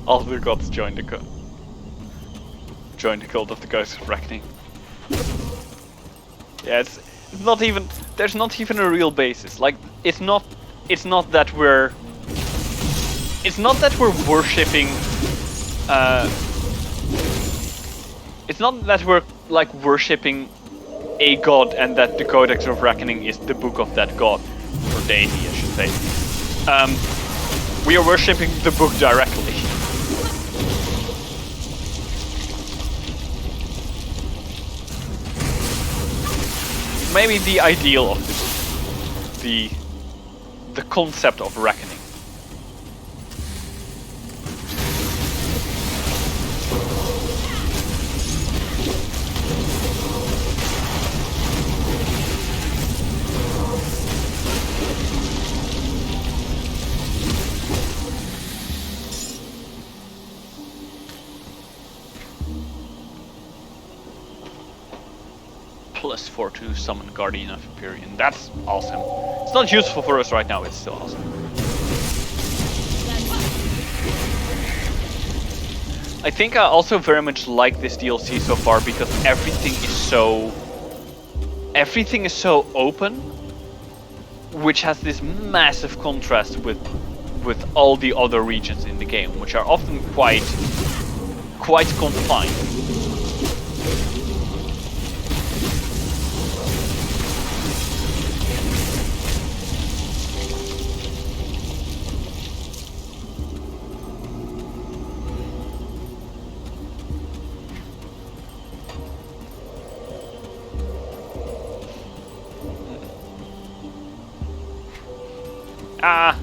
All the gods join the cult of the Codex of Reckoning. Yeah, it's not even. There's not even a real basis. Like, it's not that we're. It's not that we're worshipping. It's not that we're like worshipping a god, and that the Codex of Reckoning is the book of that god, or deity, I should say. We are worshipping the book directly. Maybe the ideal of this, the concept of reckoning. +4 to summon Guardian of Empyrean. That's awesome. It's not useful for us right now, it's still awesome. I think I also very much like this DLC so far because everything is so open, which has this massive contrast with all the other regions in the game, which are often quite confined. Ah!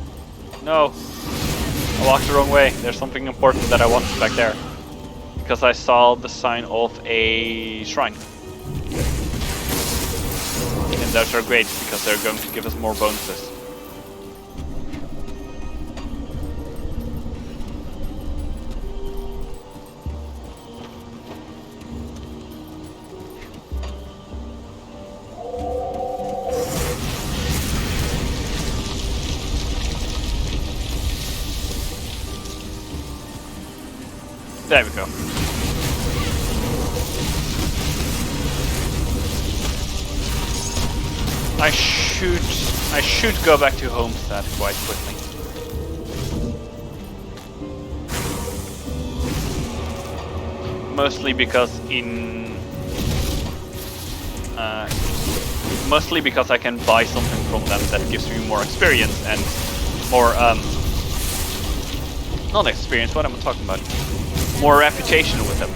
No! I walked the wrong way. There's something important that I wanted back there. Because I saw the sign of a shrine. And those are great because they're going to give us more bonuses. There we go. I should go back to Homestead quite quickly. Mostly because I can buy something from them that gives me more experience and more not experience, what am I talking about? More reputation with them.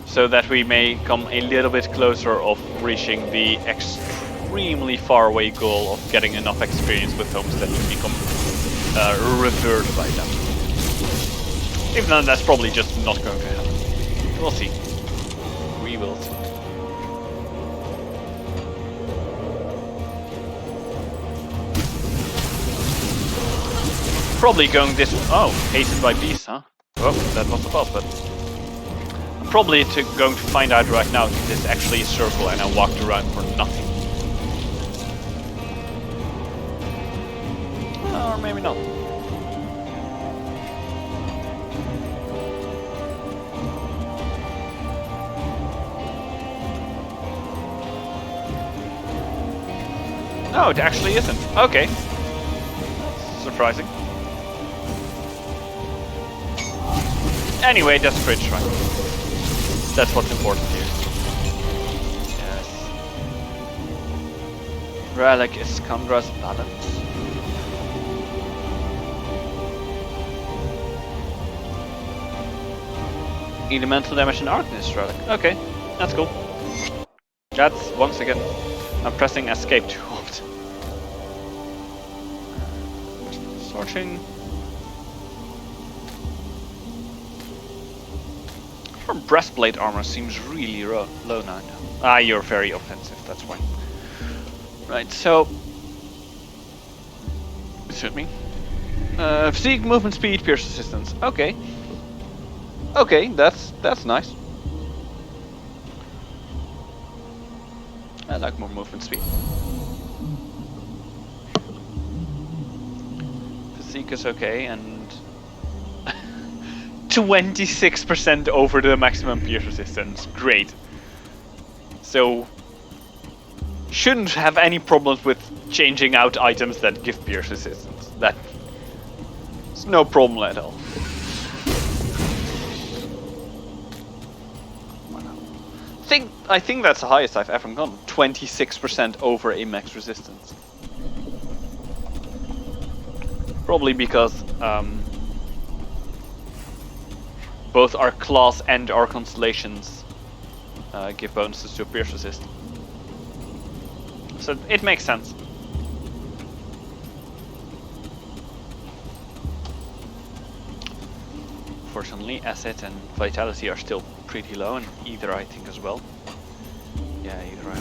So that we may come a little bit closer of reaching the extremely far away goal of getting enough experience with Homestead to become revered by them. Even though that's probably just not going to happen. We'll see. We will see. Probably going this. Oh, hated by beasts, huh? Oh, that was a boss, but I'm probably going to find out right now that this actually a circle and I walked around for nothing. Or maybe not. No, it actually isn't. Okay. That's surprising. Anyway, that's a great shrine. That's what's important here. Yes. Relic is Condra's balance. Elemental damage and Arcanist relic. Okay, that's cool. That's once again. I'm pressing escape too often. Searching. Breastplate armor seems really low now. Ah, you're very offensive, that's fine. Right, so... Excuse me. Physique, movement speed, pierce resistance. Okay. Okay, that's nice. I like more movement speed. Physique is okay, and 26% over the maximum pierce resistance. Great. So shouldn't have any problems with changing out items that give pierce resistance. That's no problem at all. I think that's the highest I've ever gotten. 26% over a max resistance. Probably because both our class and our constellations give bonuses to pierce resist. So it makes sense. Fortunately, asset and vitality are still pretty low, and either I think as well. Yeah, either I.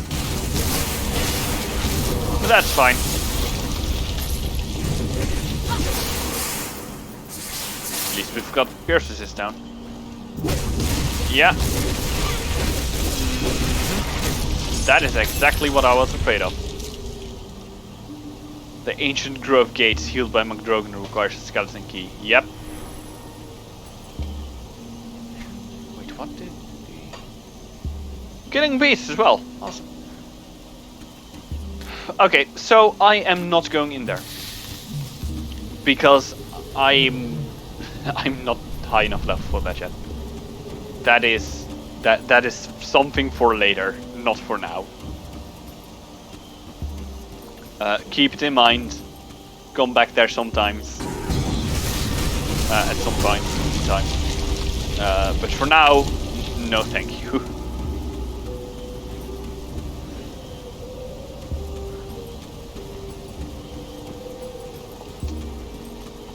But that's fine. At least we've got pierce resist down. Yeah. That is exactly what I was afraid of. The ancient grove gates healed by McDrogan requires a skeleton key. Yep. Wait, what did killing beasts as well. Awesome. Okay, so I am not going in there because I'm not high enough level for that yet. That is something for later, not for now. Keep it in mind. Come back there sometimes. At some point in time. But for now, no thank you.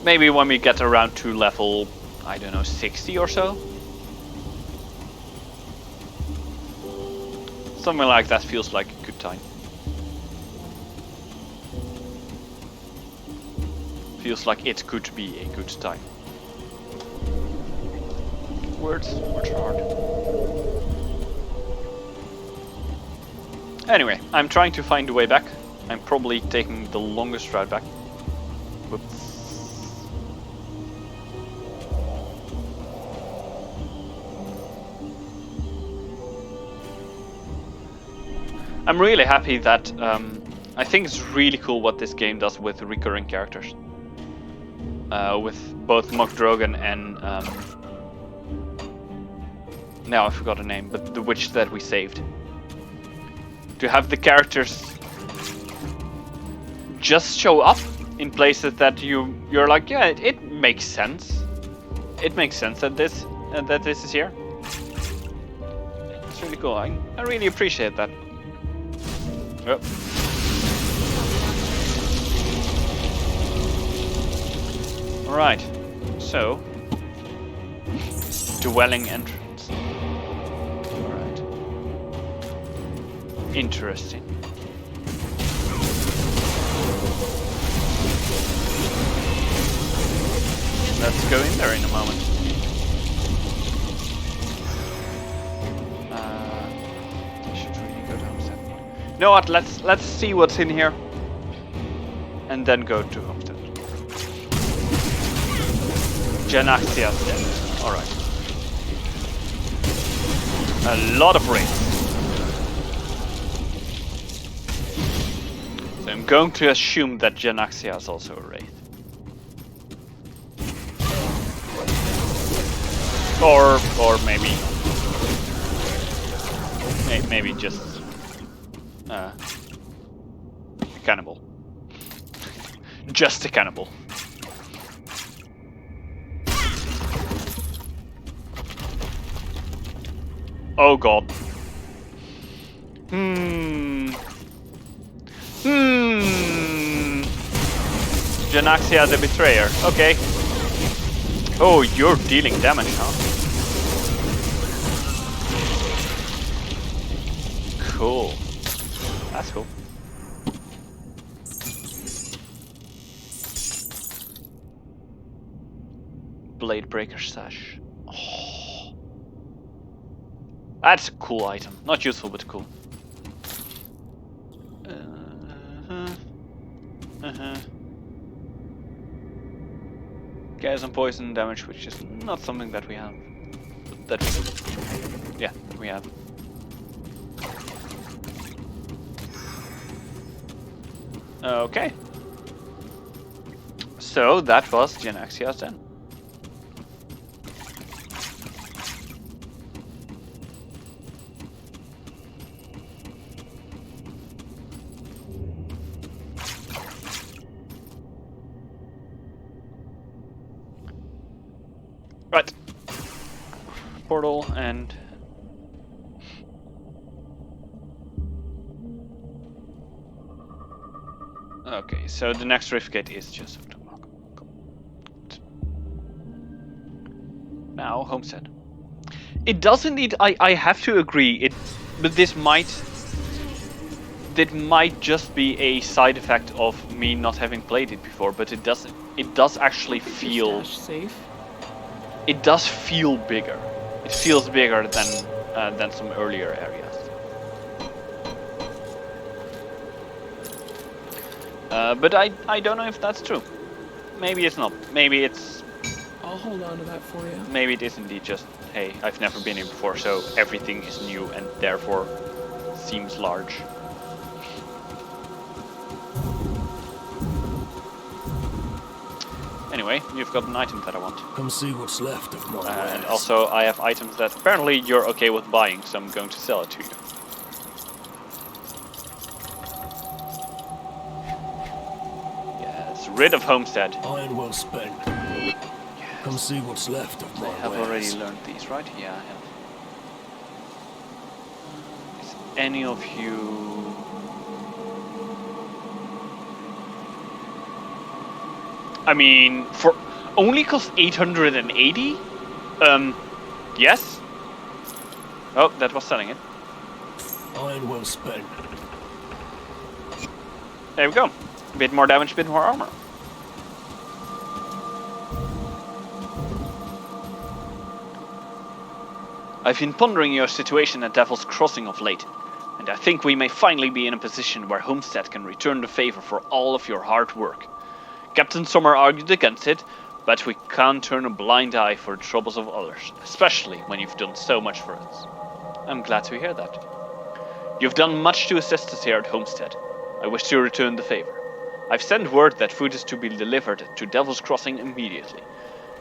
Maybe when we get around to level, I don't know, 60 or so. Something like that feels like a good time. Feels like it could be a good time. Words are hard. Anyway, I'm trying to find the way back. I'm probably taking the longest route back. Whoops. I'm really happy that I think it's really cool what this game does with recurring characters. With both McDrogan and now I forgot the name, but the witch that we saved. To have the characters just show up in places that you're like, yeah, it makes sense. It makes sense that this is here. It's really cool. I really appreciate that. Yep. Alright, so dwelling entrance. Alright. Interesting. Let's go in there in a moment. I should really go downstairs. You know what? Let's see what's in here, and then go to Homestead. Genaxia's dead. All right. A lot of rings. So I'm going to assume that Genaxia is also a wraith. Or maybe maybe just a cannibal. Just a cannibal. Oh god. Genaxia the Betrayer. Okay. Oh, you're dealing damage, huh? Cool. That's cool. Blade Breaker Sash. Oh. That's a cool item. Not useful, but cool. Gas and poison damage, which is not something that we have. That yeah, we have. Okay. So that was Genaxia's then. Right. Portal and okay, so the next rift gate is just hooked up. Cool. Now homestead. It does indeed. I have to agree. But this might just be a side effect of me not having played it before. But it does actually feel. Safe. It does feel bigger. It feels bigger than some earlier areas. But I don't know if that's true. Maybe it's not. Maybe it's. I'll hold on to that for you. Maybe it is indeed just, hey, I've never been here before, so everything is new and therefore seems large. Anyway, you've got an item that I want. Come see what's left of my And wares. also, I have items that apparently you're okay with buying, so I'm going to sell it to you. Yes, rid of homestead. Iron well spent. Come see what's left of my I have wares. already learned these, right? Yeah, I have. Is any of you... I mean, for only cost 880? Yes? Oh, that was selling it. Iron well spent. There we go. A bit more damage, a bit more armor. I've been pondering your situation at Devil's Crossing of late, and I think we may finally be in a position where Homestead can return the favor for all of your hard work. Captain Sommer argued against it, but we can't turn a blind eye for the troubles of others, especially when you've done so much for us. I'm glad to hear that. You've done much to assist us here at Homestead. I wish to return the favor. I've sent word that food is to be delivered to Devil's Crossing immediately.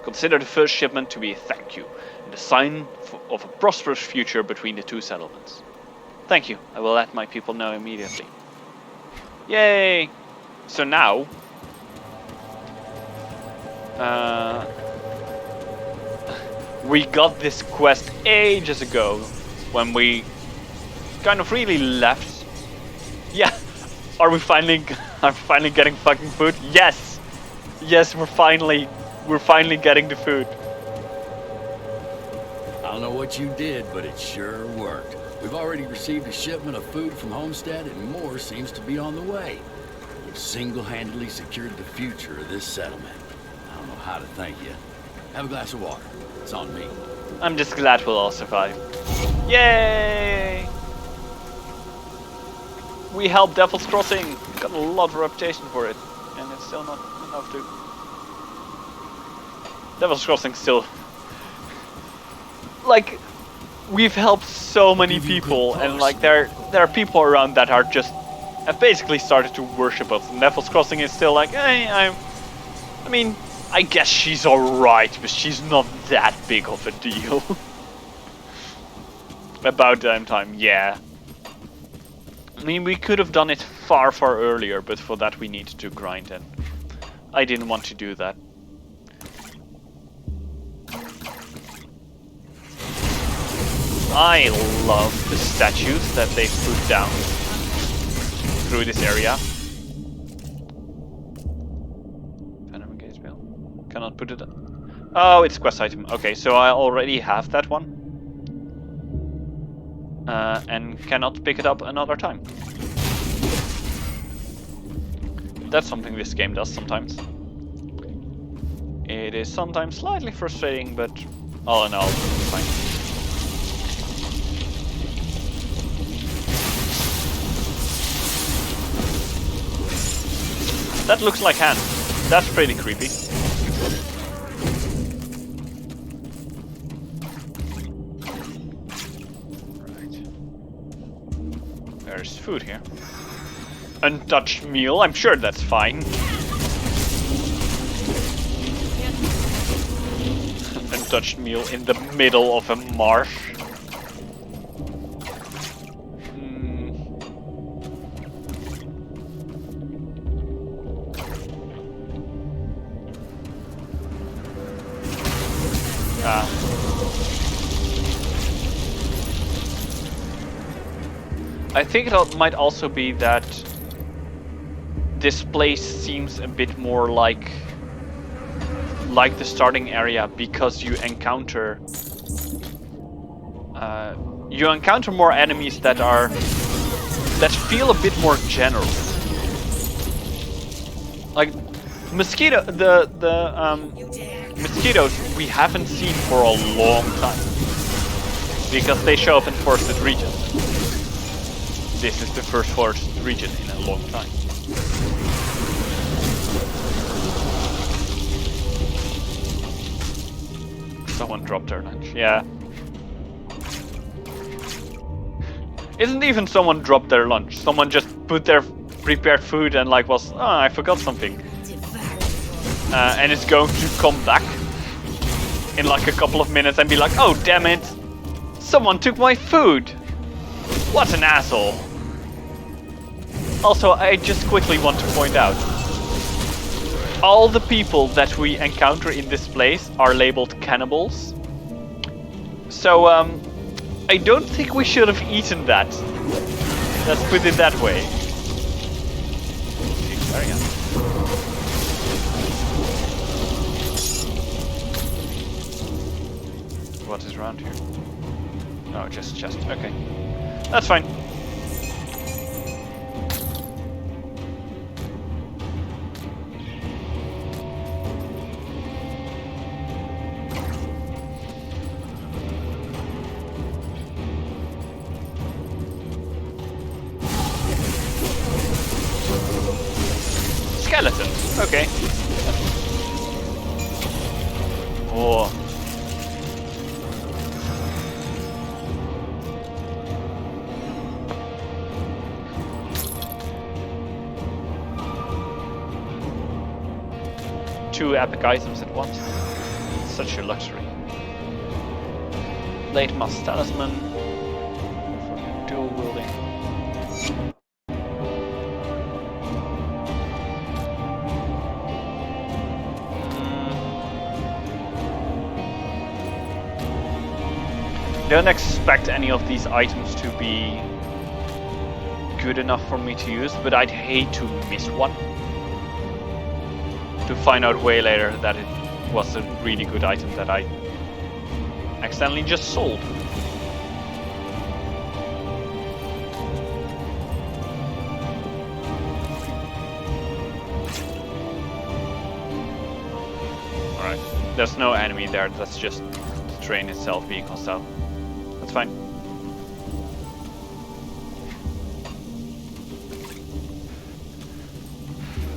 Consider the first shipment to be a thank you, and a sign of a prosperous future between the two settlements. Thank you. I will let my people know immediately. Yay! So now... we got this quest ages ago, when we kind of really left. Yeah, are we finally getting fucking food? Yes! Yes, we're finally getting the food. I don't know what you did, but it sure worked. We've already received a shipment of food from Homestead, and more seems to be on the way. You've single-handedly secured the future of this settlement. I don't know how to thank you. Have a glass of water. It's on me. I'm just glad we'll all survive. Yay! We helped Devil's Crossing. Got a lot of reputation for it, and it's still not enough to. Devil's Crossing still. Like, we've helped so many people, and like there are people around that are just have basically started to worship us. And Devil's Crossing is still like, hey, I mean, I guess she's alright, but she's not that big of a deal. About damn time, yeah. I mean, we could have done it far earlier, but for that we needed to grind, and I didn't want to do that. I love the statues that they put down through this area. Phantom Gaze Veil. Cannot put it on. Oh, it's quest item. Okay, so I already have that one. And cannot pick it up another time. That's something this game does sometimes. It is sometimes slightly frustrating, but all in all, it's fine. That looks like hand. That's pretty creepy. Right. There's food here. Untouched meal, I'm sure that's fine. Untouched meal in the middle of a marsh. I think it might also be that this place seems a bit more like the starting area because you encounter more enemies that feel a bit more general. Like mosquitoes we haven't seen for a long time because they show up in forested regions. This is the first forested region in a long time. Someone dropped their lunch. Yeah. Isn't even someone dropped their lunch. Someone just put their prepared food and like was, oh, I forgot something. And it's going to come back in like a couple of minutes and be like, oh damn it, someone took my food. What an asshole. Also, I just quickly want to point out, all the people that we encounter in this place are labeled cannibals. So, I don't think we should have eaten that. Let's put it that way. There you go. What is around here? No, just chest. Okay. That's fine. Skeletons. Okay. Oh. Two epic items at once. Such a luxury. Late Mass Talisman. For dual wielding. Don't expect any of these items to be good enough for me to use, but I'd hate to miss one. To find out way later that it was a really good item that I accidentally just sold. Alright, there's no enemy there, that's just the train itself being hostile. That's fine.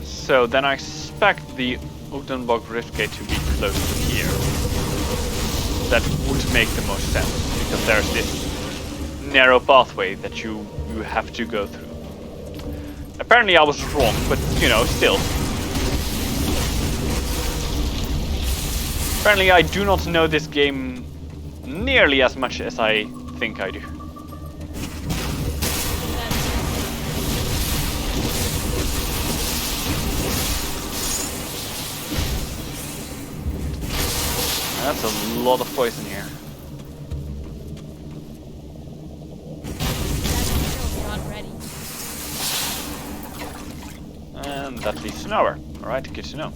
So then I expect the Utenbog Riftgate to be close to here. That would make the most sense, because there's this narrow pathway that you have to go through. Apparently I was wrong, but you know, still. Apparently I do not know this game nearly as much as I think I do. That's a lot of poison here. And that leads to nowhere. Alright, good to know.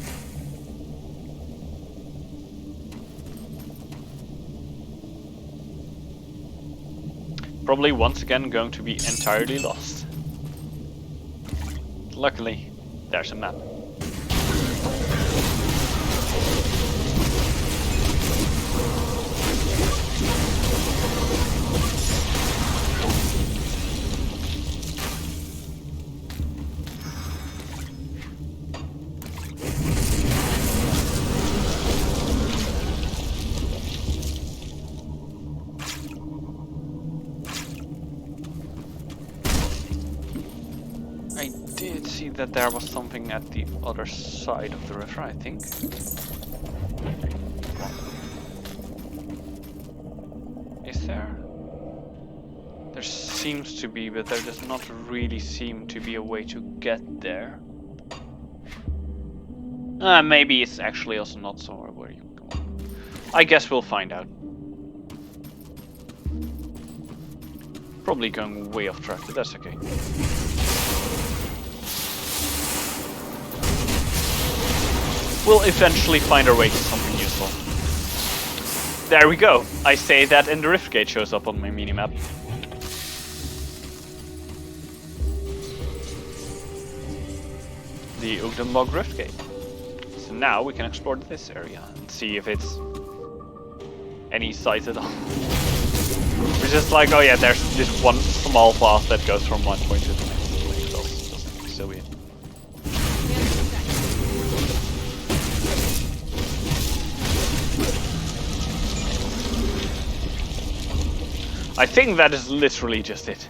Probably once again going to be entirely lost. Luckily, there's a map. see that there was something at the other side of the river, I think. Is there? There seems to be, but there does not really seem to be a way to get there. Maybe it's actually also not somewhere where you go. I guess we'll find out. Probably going way off track, but that's okay. We'll eventually find our way to something useful. There we go. I say that and the rift gate shows up on my minimap. The Ugdenbog rift gate. So now we can explore this area and see if it's any size at all. We're just like, oh yeah, there's this one small path that goes from one point to the next. Like, doesn't be so weird. I think that is literally just it.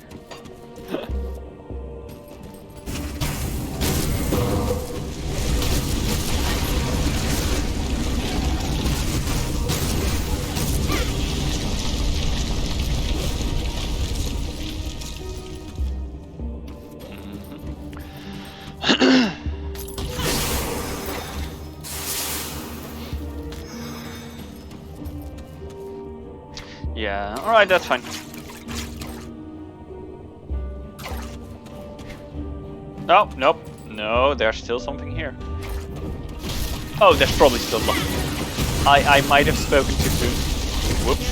Yeah, alright, that's fine. Oh, nope. No, there's still something here. Oh, there's probably still luck. I might have spoken too soon. Whoops.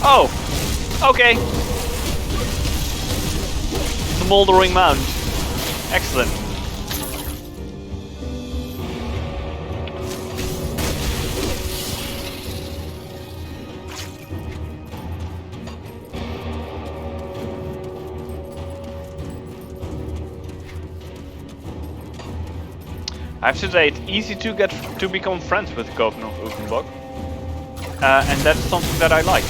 Oh! Okay! Smoldering mound. Excellent. I have to say, it's easy to become friends with the Governor of Ugdenbog. And that's something that I like.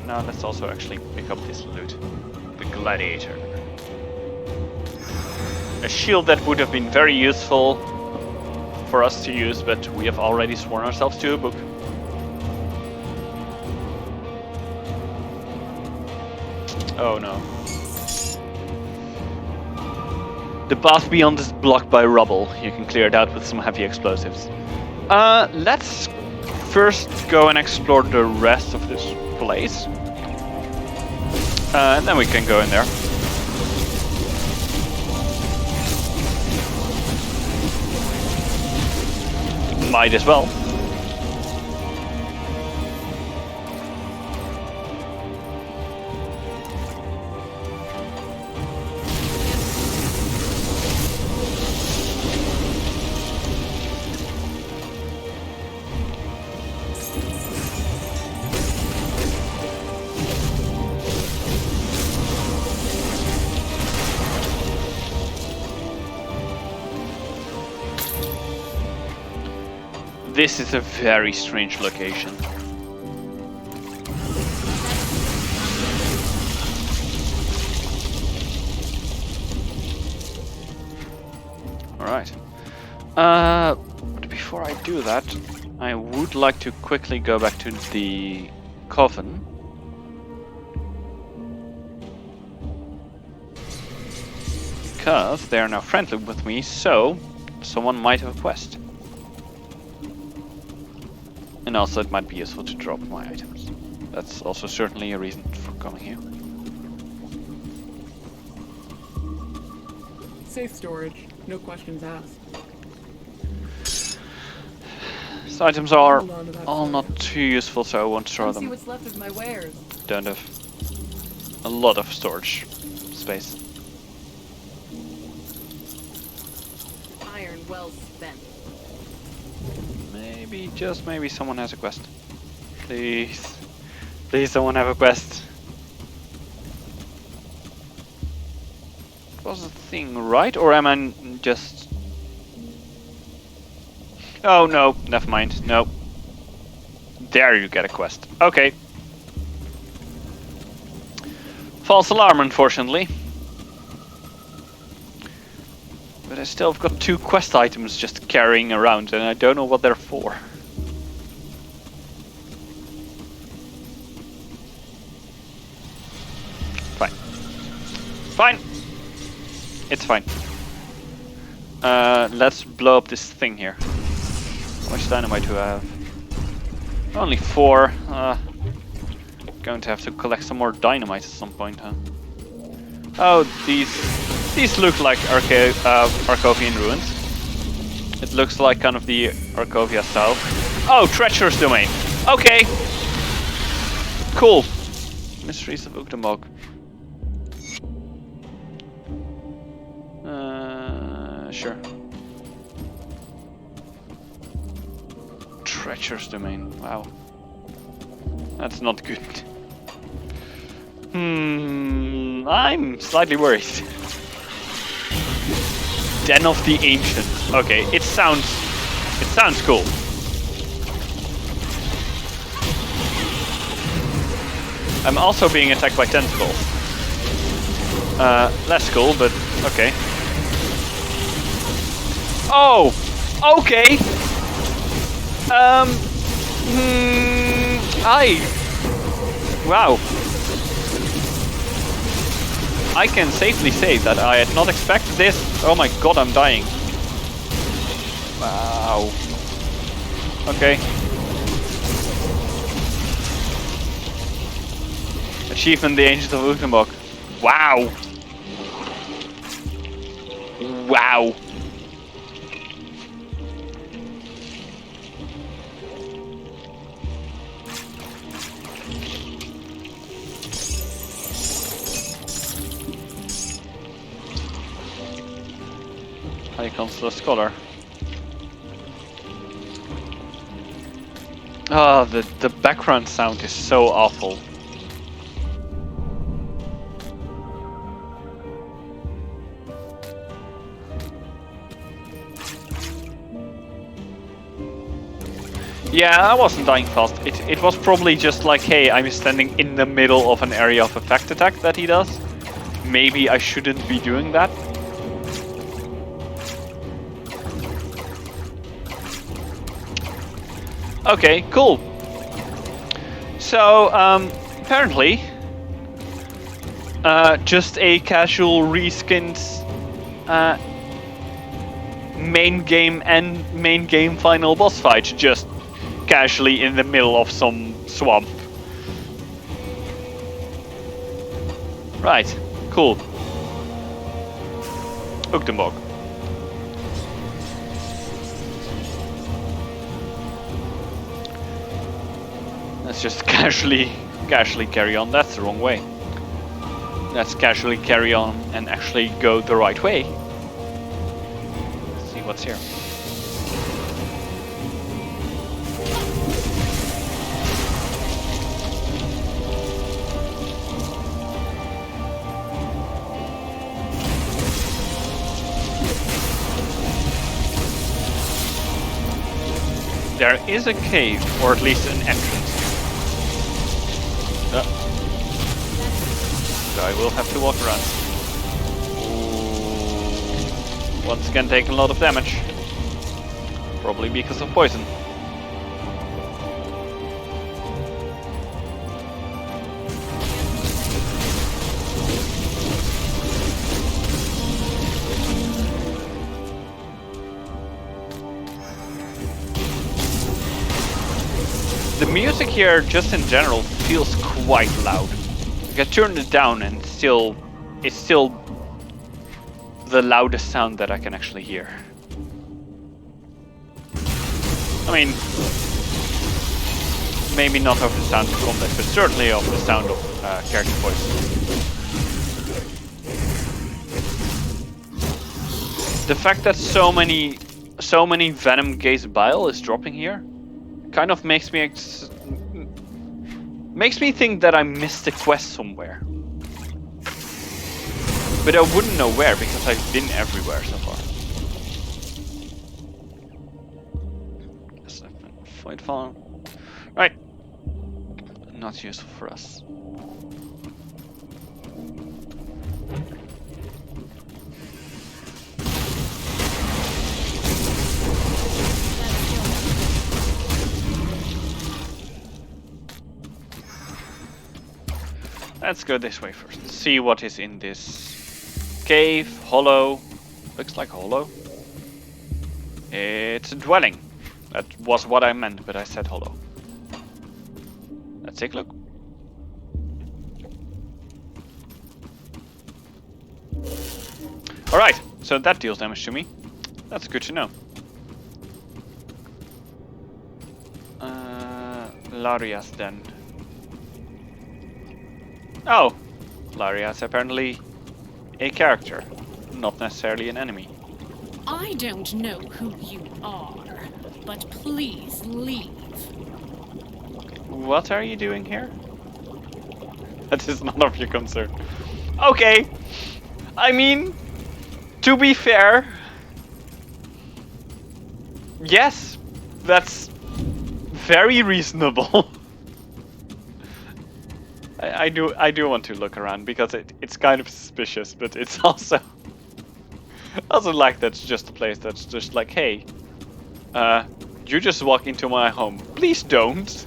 Now let's also actually pick up this loot. The Gladiator. A shield that would have been very useful for us to use, but we have already sworn ourselves to a book. Oh no. The path beyond is blocked by rubble. You can clear it out with some heavy explosives. Let's first go and explore the rest of this place. And then we can go in there. Might as well. This is a very strange location. Alright. But before I do that, I would like to quickly go back to the Coven. Because they are now friendly with me, so someone might have a quest. And also it might be useful to drop my items. That's also certainly a reason for coming here. Safe storage, no questions asked. These items are all not too useful, so I won't store See them. what's left of my wares. Don't have a lot of storage space. Iron well spent. Maybe, just maybe someone has a quest. Please. Please someone have a quest. It was a thing, right? Or am I just Oh no, never mind. No. There you get a quest. Okay. False alarm, unfortunately. But I still have got 2 quest items just carrying around, and I don't know what they're for. Fine. Fine! It's fine. Let's blow up this thing here. How much dynamite do I have? Only 4. Going to have to collect some more dynamite at some point, huh? Oh, these look like Arcovian ruins. It looks like kind of the Arcovia style. Oh, treacherous domain. Okay. Cool. Mysteries of Ukdamog. Sure. Treacherous domain. Wow. That's not good. I'm slightly worried. Den of the Ancients. Okay, it sounds cool. I'm also being attacked by tentacles. Less cool, but okay. Oh, okay. Wow. I can safely say that I had not expected this. Oh my god, I'm dying. Wow. Okay. Achievement, the Ancient of Ukdamog. Wow. Wow. Icons the Scholar. Ah, the background sound is so awful. Yeah, I wasn't dying fast. It was probably just like, hey, I'm standing in the middle of an area of effect attack that he does. Maybe I shouldn't be doing that. Okay, cool. So, apparently, just a casual reskinned main game final boss fight, just casually in the middle of some swamp. Right, cool. Ukdamog. Let's just casually carry on. That's the wrong way. Let's casually carry on and actually go the right way. Let's see what's here. There is a cave, or at least an entrance. So I will have to walk around. Ooh. Once again taking a lot of damage. Probably because of poison. The music here, just in general, feels quite loud. I turned it down and it's still the loudest sound that I can actually hear. I mean, maybe not of the sound of combat, but certainly of the sound of character voice. The fact that so many venom gaze bile is dropping here kind of makes me think that I missed a quest somewhere. But I wouldn't know where because I've been everywhere so far. quite far. Right. Not useful for us. Let's go this way first. See what is in this cave. Hollow. Looks like a hollow. It's a dwelling. That was what I meant, but I said hollow. Let's take a look. Alright, so that deals damage to me. That's good to know. Laria's den. Oh! Laria's apparently a character, not necessarily an enemy. I don't know who you are, but please leave. What are you doing here? That is none of your concern. Okay! I mean, to be fair, yes, that's very reasonable. I do want to look around because it's kind of suspicious, but it's also like that's just a place that's just like, hey, you just walk into my home. Please don't.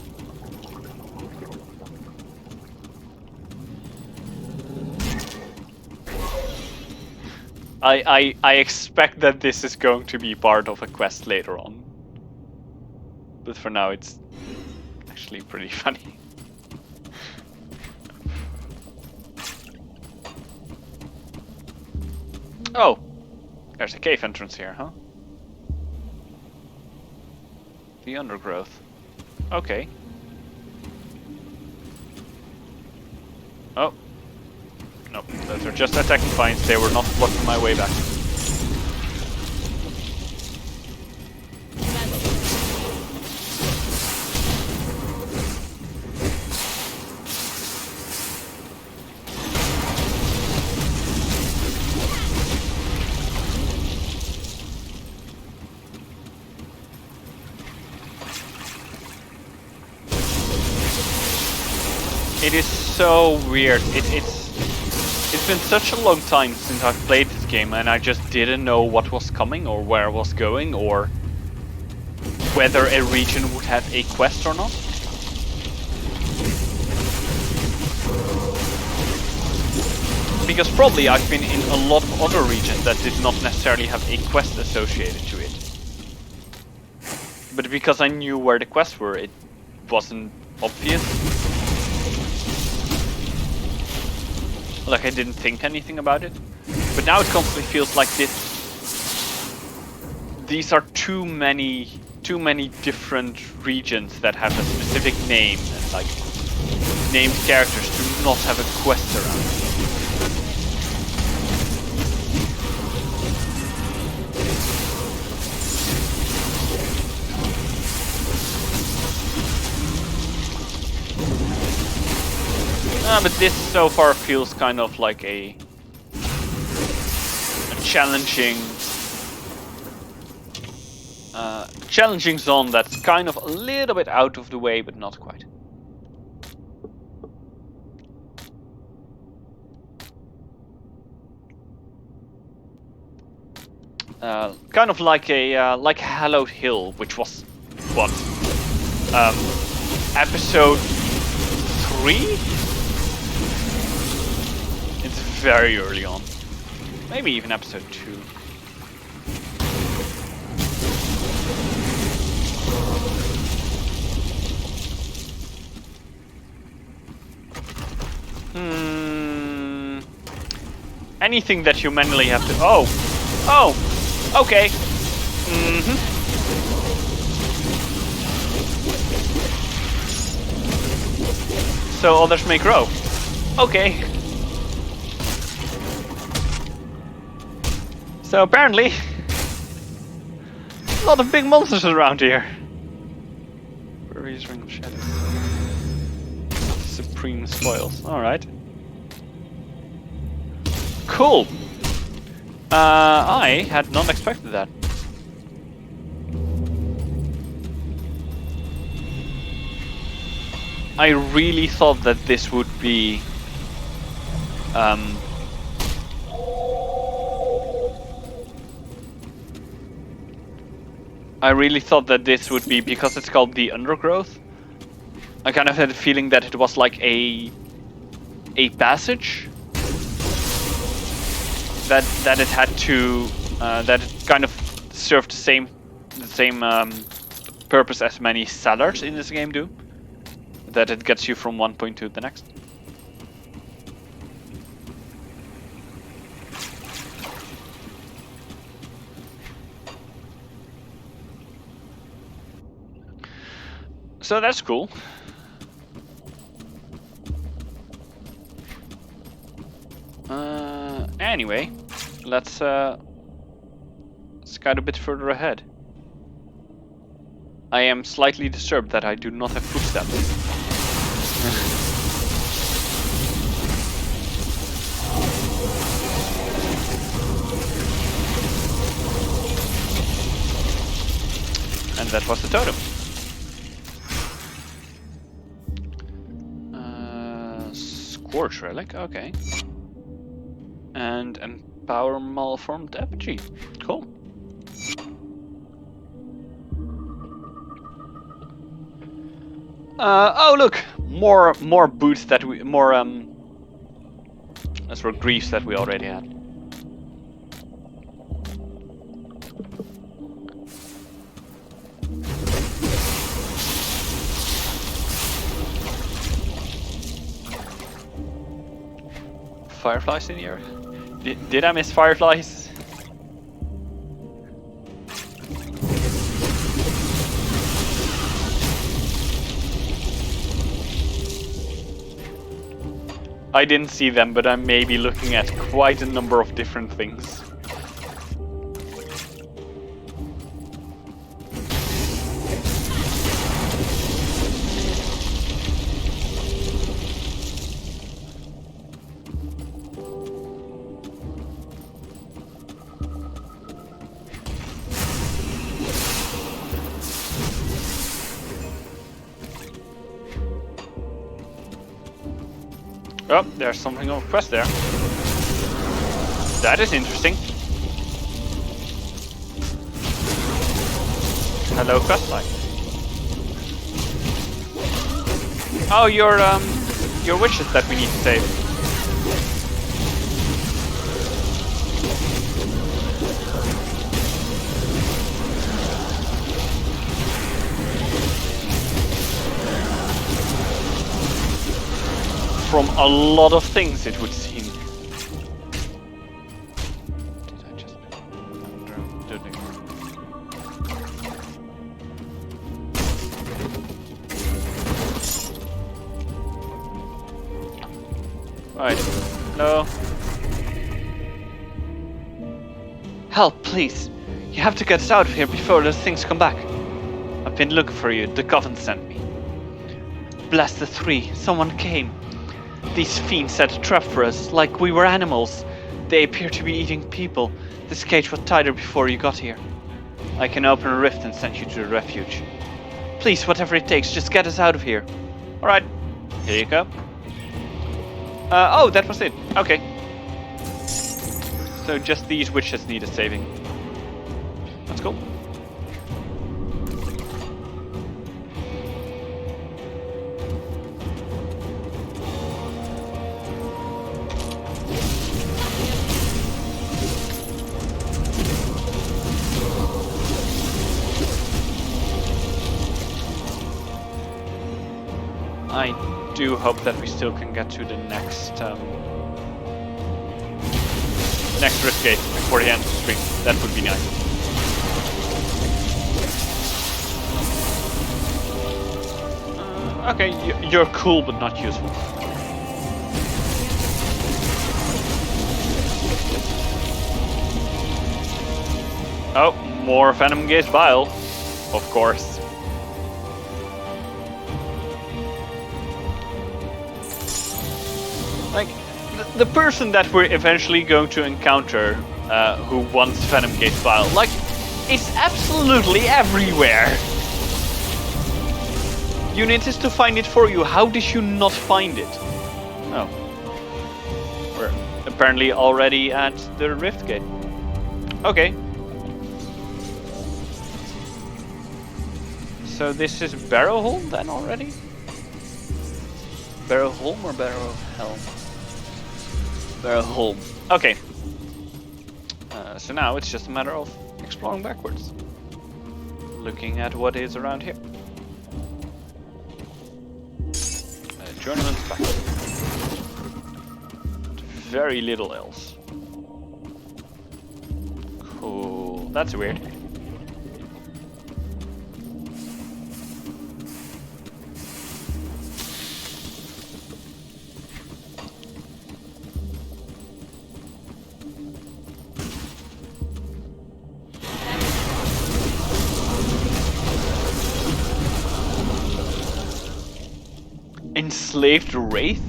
I expect that this is going to be part of a quest later on. But for now it's actually pretty funny. Oh! There's a cave entrance here, huh? The undergrowth. Okay. Oh. Nope, those are just attacking vines. They were not blocking my way back. It is so weird. It's been such a long time since I've played this game, and I just didn't know what was coming or where I was going or whether a region would have a quest or not. Because probably I've been in a lot of other regions that did not necessarily have a quest associated to it. But because I knew where the quests were, it wasn't obvious. Like I didn't think anything about it. But now it constantly feels like these are too many different regions that have a specific name, and like named characters do not have a quest around it. But this so far feels kind of like a challenging zone that's kind of a little bit out of the way, but not quite. Kind of like a like Hallowed Hill, which was what episode 3. It's very early on. Maybe even episode 2. Anything that you manually have to... Oh! Okay! So others may grow. Okay. So apparently, a lot of big monsters around here. Furious Ring of Shadow. Supreme Spoils. Alright. Cool. I had not expected that. I really thought that this would be because it's called the Undergrowth. I kind of had a feeling that it was like a passage that it had to that it kind of served the same purpose as many cellars in this game do. That it gets you from one point to the next. So that's cool. Anyway, let's scout a bit further ahead. I am slightly disturbed that I do not have footsteps. And that was the totem. Scorch relic, okay. And empower malformed effigy. Cool. Oh look, more boots that we that's for griefs that we already had. Fireflies in here? Did I miss fireflies? I didn't see them, but I may be looking at quite a number of different things. Oh, there's something on quest there. That is interesting. Hello, questline. Oh, your wishes that we need to save. From a lot of things, it would seem. Did I just Right. Hello. Help, please. You have to get us out of here before those things come back. I've been looking for you. The Coven sent me. Bless the three. Someone came. These fiends set a trap for us, like we were animals. They appear to be eating people. This cage was tighter before you got here. I can open a rift and send you to the refuge. Please, whatever it takes, just get us out of here. Alright, here you go. Oh, that was it. Okay. So just these witches need a saving. That's cool. I do hope that we still can get to the next next rift gate before the end of the stream. That would be nice. Okay, you're cool but not useful. Oh, more Venom Gaze Bile, of course. Like, the person that we're eventually going to encounter, who wants Venom Gaze Bile, like, is absolutely everywhere. Unit is to find it for you. How did you not find it? Oh. We're apparently already at the rift gate. Okay. So this is Barrowholm then already? Barrowholm or Barrowhelm? Barrowholm. Okay. So now it's just a matter of exploring backwards. Looking at what is around here. Journeyman's back. Very little else. Cool. That's weird. Enslaved Wraith?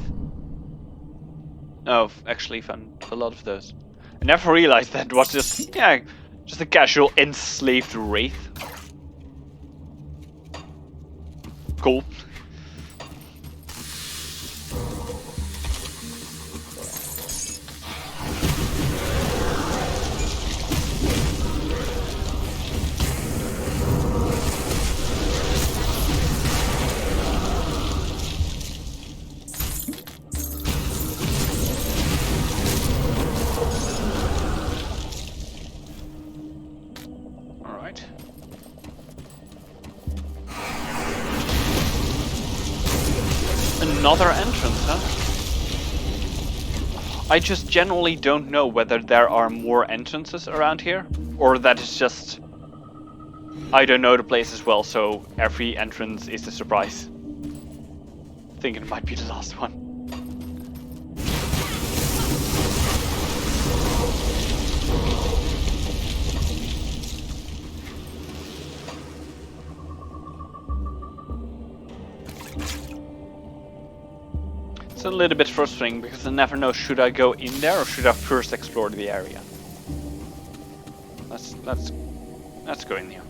Oh, actually found a lot of those. I never realized that was just, yeah, just a casual enslaved Wraith. Cool. Another entrance, huh? I just generally don't know whether there are more entrances around here, or that it's just... I don't know the place as well, so every entrance is a surprise. I think it might be the last one. It's a little bit frustrating because I never know, should I go in there or should I first explore the area? Let's go in here.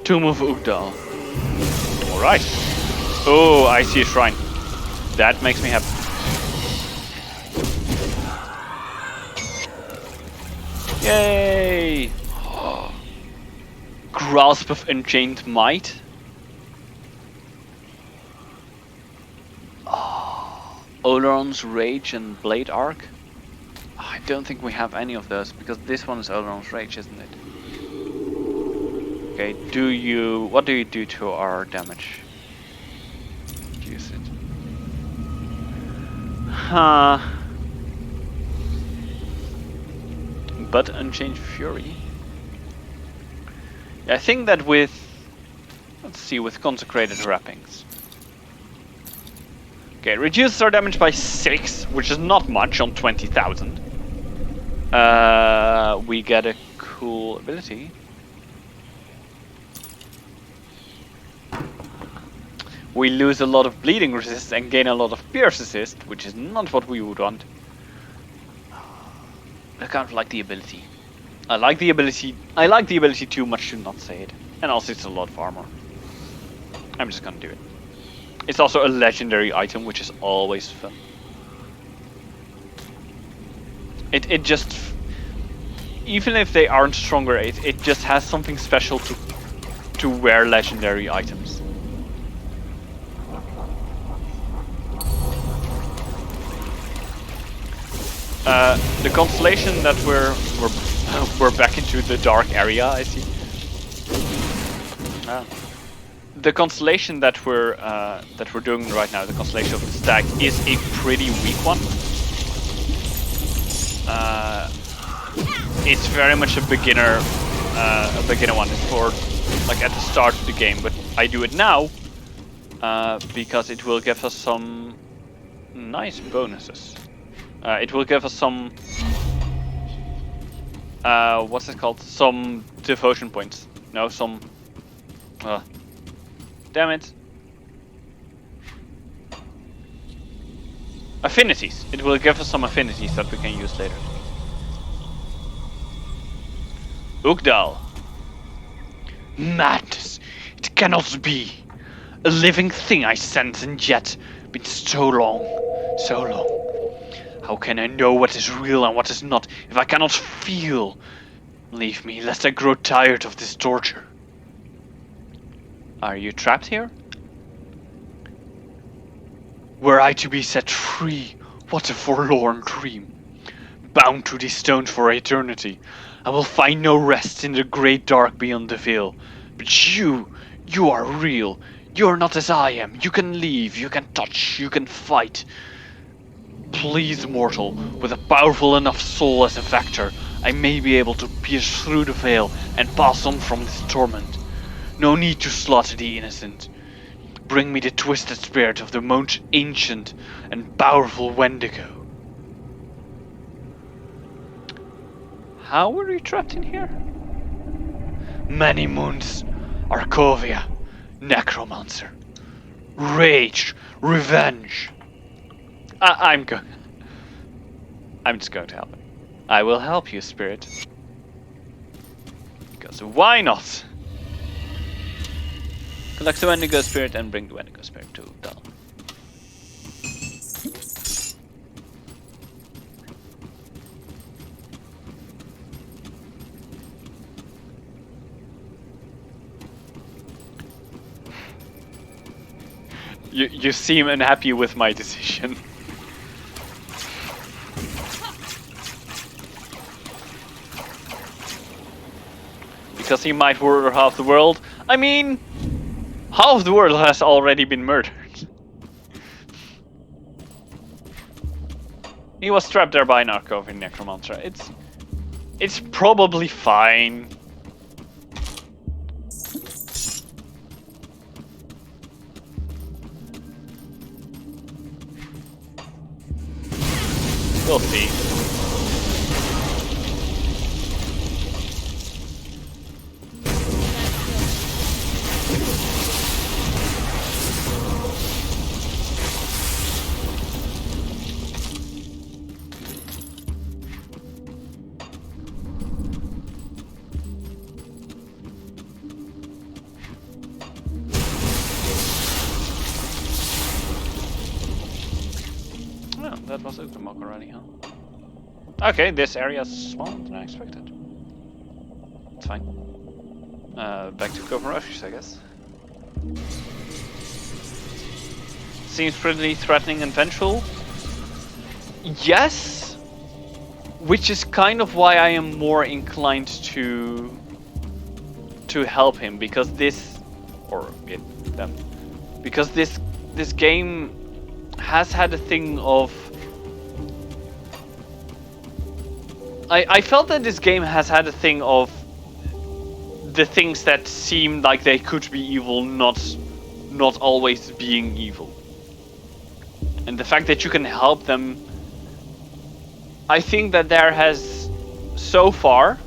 Tomb of Ugdal. Alright. Oh, I see a shrine. That makes me happy. Yay! Grasp of Unchained Might. Oleron's Rage and Blade Arc. I don't think we have any of those because this one is Oleron's Rage, isn't it? Okay, what do you do to our damage? Use it. Huh. But Unchained Fury. Yeah, I think that with, let's see, with Consecrated Wrappings. Okay, reduces our damage by 6, which is not much on 20,000. We get a cool ability. We lose a lot of bleeding resist and gain a lot of pierce assist, which is not what we would want. I kind of like the ability. I like the ability too much to not say it. And also it's a lot of armor. I'm just gonna do it. It's also a legendary item, which is always fun. It just, even if they aren't stronger, it just has something special to wear legendary items. The constellation that we're back into the dark area, I see. The constellation that we're doing right now, the constellation of the Stag, is a pretty weak one. It's very much a beginner one. It's for like at the start of the game, but I do it now because it will give us some nice bonuses. It will give us some what's it called? Some devotion points. No, some. Damn it. Affinities. It will give us some affinities that we can use later. Ugdal. Madness. cannot be. A living thing I sense, and yet been so long, so long. How can I know what is real and what is not if I cannot feel? Leave me, lest I grow tired of this torture. Are you trapped here? Were I to be set free, what a forlorn dream. Bound to these stones for eternity, I will find no rest in the great dark beyond the veil. But you are real. You are not as I am. You can leave, you can touch, you can fight. Please, mortal, with a powerful enough soul as a vector, I may be able to pierce through the veil and pass on from this torment. No need to slaughter the innocent. Bring me the twisted spirit of the most ancient and powerful Wendigo. How were you trapped in here? Many moons, Arkovia, necromancer, rage, revenge. I'm just going to help him. I will help you, spirit. Because why not? Collect the Wendigo spirit and bring the Wendigo spirit to Dal. You seem unhappy with my decision. Because he might murder half the world. I mean, half the world has already been murdered. He was trapped there by an Arkovian necromancer. It's probably fine. We'll see. Oh, that was Ubermog already, huh? Okay, this area is smaller than I expected. It's fine. Back to Coven Refuge, I guess. Seems pretty threatening and vengeful. Yes! Which is kind of why I am more inclined to help him, because this... or it, them. Because this game has had a thing of... I felt that this game has had a thing of the things that seem like they could be evil not always being evil. And the fact that you can help them... I think that there has, so far,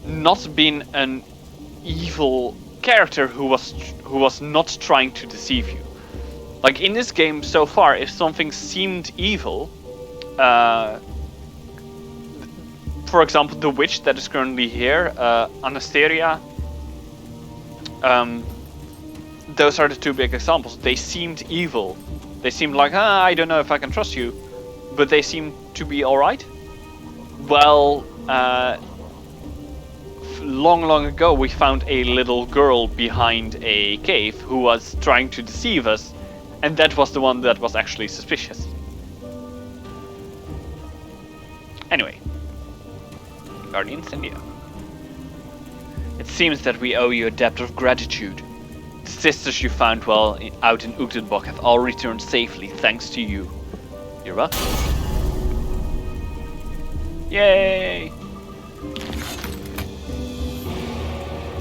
not been an evil character who was not trying to deceive you. Like in this game so far, if something seemed evil, for example, the witch that is currently here, Anastasia, those are the two big examples. They seemed evil. They seemed like, I don't know if I can trust you, but they seem to be alright. Well, long ago we found a little girl behind a cave who was trying to deceive us, and that was the one that was actually suspicious. Anyway, Guardians India. It seems that we owe you a debt of gratitude. The sisters you found while out in Uchtdonbok have all returned safely thanks to you. You're welcome. Yay!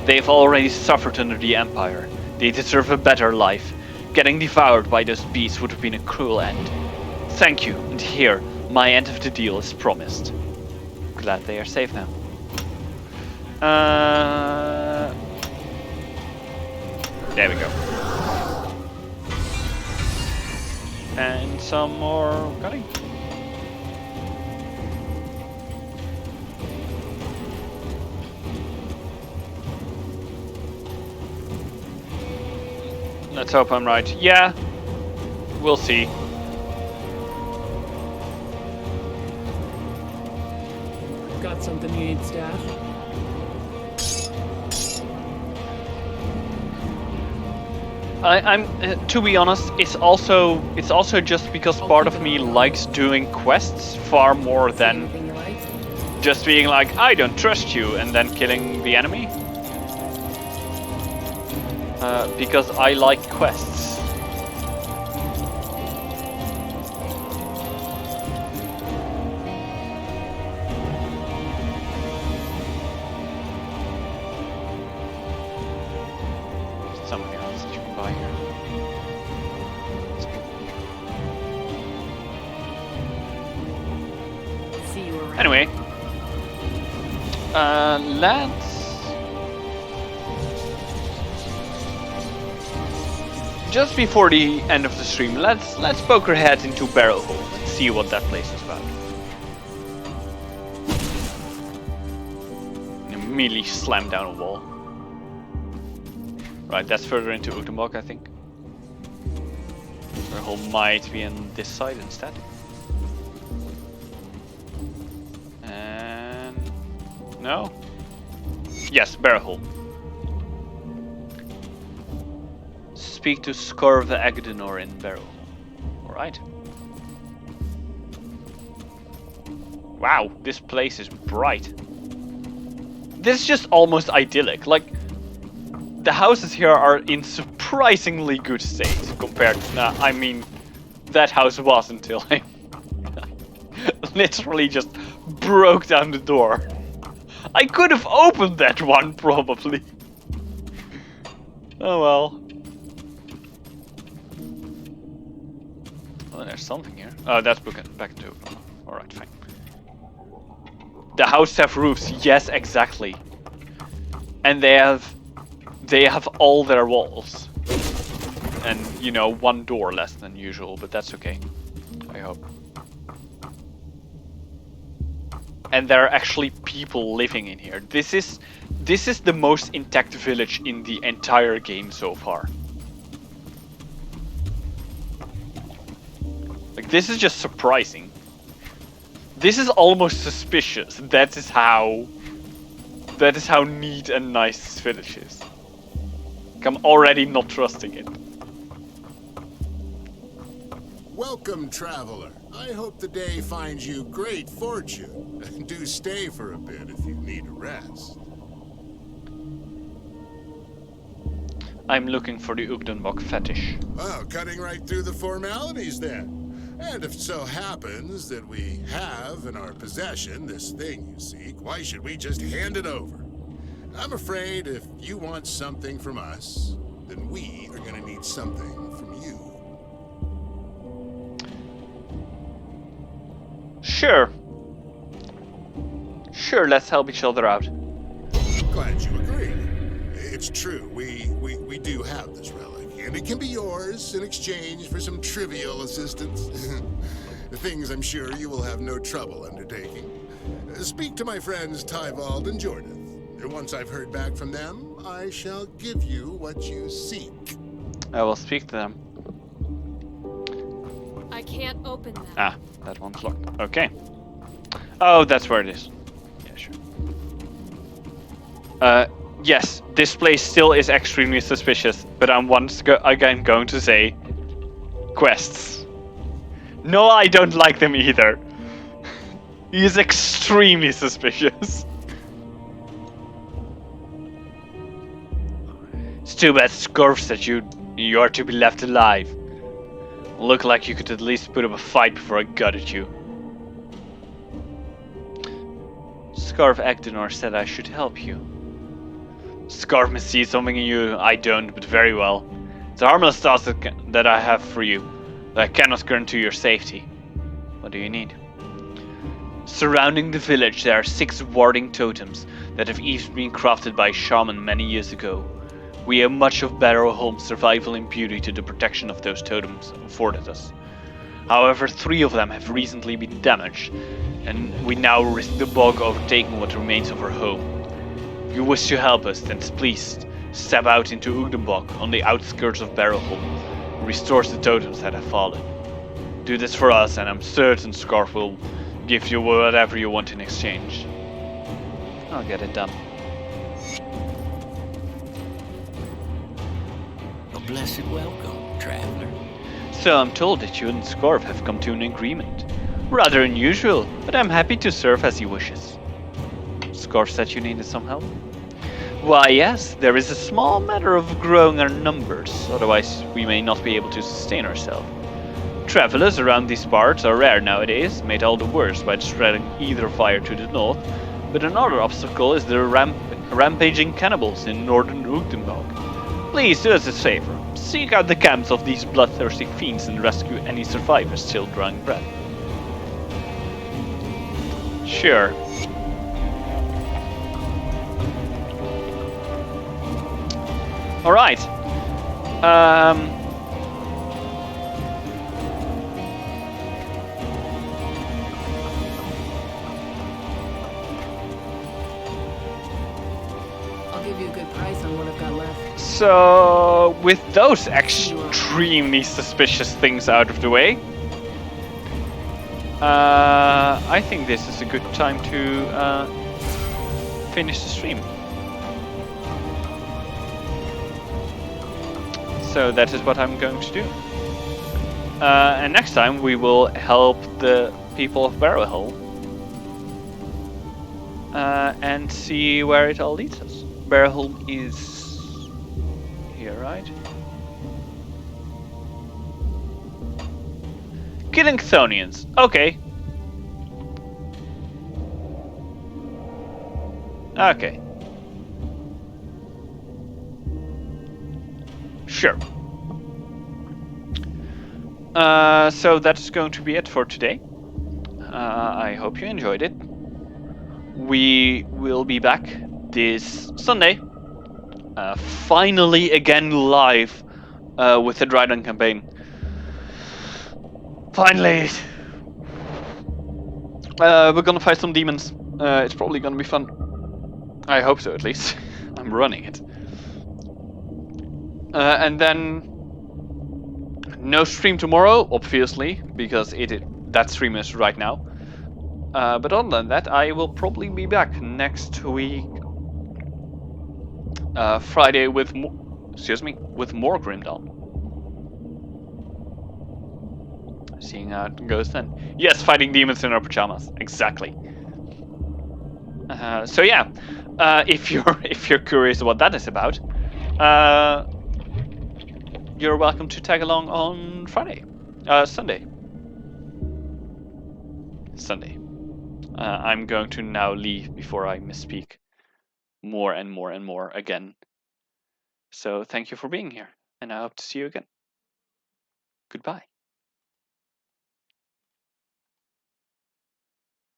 They've already suffered under the Empire. They deserve a better life. Getting devoured by those beasts would have been a cruel end. Thank you, and here, my end of the deal is promised. Glad they are safe now. There we go. And some more cutting. Let's hope I'm right. Yeah, we'll see. Got something you need, staff? I'm to be honest, it's also just because part of me likes doing quests far more than Anything you like? just being like, I don't trust you, and then killing the enemy. Because I like quests. Something else that you can buy here. See you around. Anyway, let's just before the end of the stream, let's poke our heads into Barrowhole and see what that place is about. Immediately slam down a wall. Right, that's further into Utenbach, I think. Barrowhole might be on this side instead. And no. Yes, Barrowhole. Speak to Scorv Agdenor in Barrowhole. Alright. Wow, this place is bright. This is just almost idyllic. Like, the houses here are in surprisingly good state compared to... I mean, that house was until I literally just broke down the door. I could have opened that one, probably. Oh well. Oh, there's something here. Oh, that's back into open. Alright, fine. The houses have roofs. Yes, exactly. And they have all their walls. And, you know, one door less than usual, but that's okay. I hope. And there are actually people living in here. This is the most intact village in the entire game so far. Like, this is just surprising. This is almost suspicious. That is how neat and nice this village is. Like, I'm already not trusting it. Welcome, traveler. I hope the day finds you great fortune. Do stay for a bit if you need a rest. I'm looking for the Ugdenbok fetish. Oh, cutting right through the formalities then. And if it so happens that we have in our possession this thing you seek, why should we just hand it over? I'm afraid if you want something from us, then we are going to need something from you. Sure. Sure, let's help each other out. Glad you agree. It's true, we do have this relic, and it can be yours in exchange for some trivial assistance. Things I'm sure you will have no trouble undertaking. Speak to my friends Tybald and Jordith. Once I've heard back from them, I shall give you what you seek. I will speak to them. I can't open them. Ah, that one's locked. Okay. Oh, that's where it is. Yeah, sure. Yes, this place still is extremely suspicious, but I'm once again going to say quests. No, I don't like them either. He is extremely suspicious. It's too bad Scorv said you are to be left alive. Look like you could at least put up a fight before I gutted you. Scorv Agdenor said I should help you. Scorv must see something in you I don't, but very well. It's a harmless task that I have for you, but I cannot guarantee your safety. What do you need? Surrounding the village there are 6 warding totems that have each been crafted by a shaman many years ago. We owe much of Barrowholme's survival and beauty to the protection of those totems afforded us. However, 3 of them have recently been damaged, and we now risk the bog overtaking what remains of our home. If you wish to help us, then please step out into Ugdenbok on the outskirts of Barrowholm and restores the totems that have fallen. Do this for us, and I'm certain Scarf will give you whatever you want in exchange. I'll get it done. A blessed welcome, traveler. So I'm told that you and Scarf have come to an agreement. Rather unusual, but I'm happy to serve as he wishes. Scarf said you needed some help? Why yes, there is a small matter of growing our numbers, otherwise we may not be able to sustain ourselves. Travelers around these parts are rare nowadays, made all the worse by the spreading ether fire to the north, but another obstacle is the rampaging cannibals in northern Ugdenbog. Please do us a favor, seek out the camps of these bloodthirsty fiends and rescue any survivors still drawing breath. Sure. Alright. I'll give you a good price on what I've got left. So, with those extremely suspicious things out of the way, I think this is a good time to finish the stream. So that is what I'm going to do. And next time we will help the people of Barrowholm and see where it all leads us. Barrowholm is here, right? Killing Chthonians. Okay. Okay. Sure. So that's going to be it for today. I hope you enjoyed it. We will be back this Sunday. Finally again live with the Dryden campaign. Finally! We're gonna fight some demons. It's probably gonna be fun. I hope so, at least. I'm running it. And then no stream tomorrow, obviously, because that stream is right now. But other than that, I will probably be back next week, Friday with more Grim Dawn. Seeing how it goes then. Yes, fighting demons in our pajamas, exactly. So yeah, if you're curious what that is about, you're welcome to tag along on Friday, Sunday. I'm going to now leave before I misspeak more and more and more again. So thank you for being here, and I hope to see you again. Goodbye.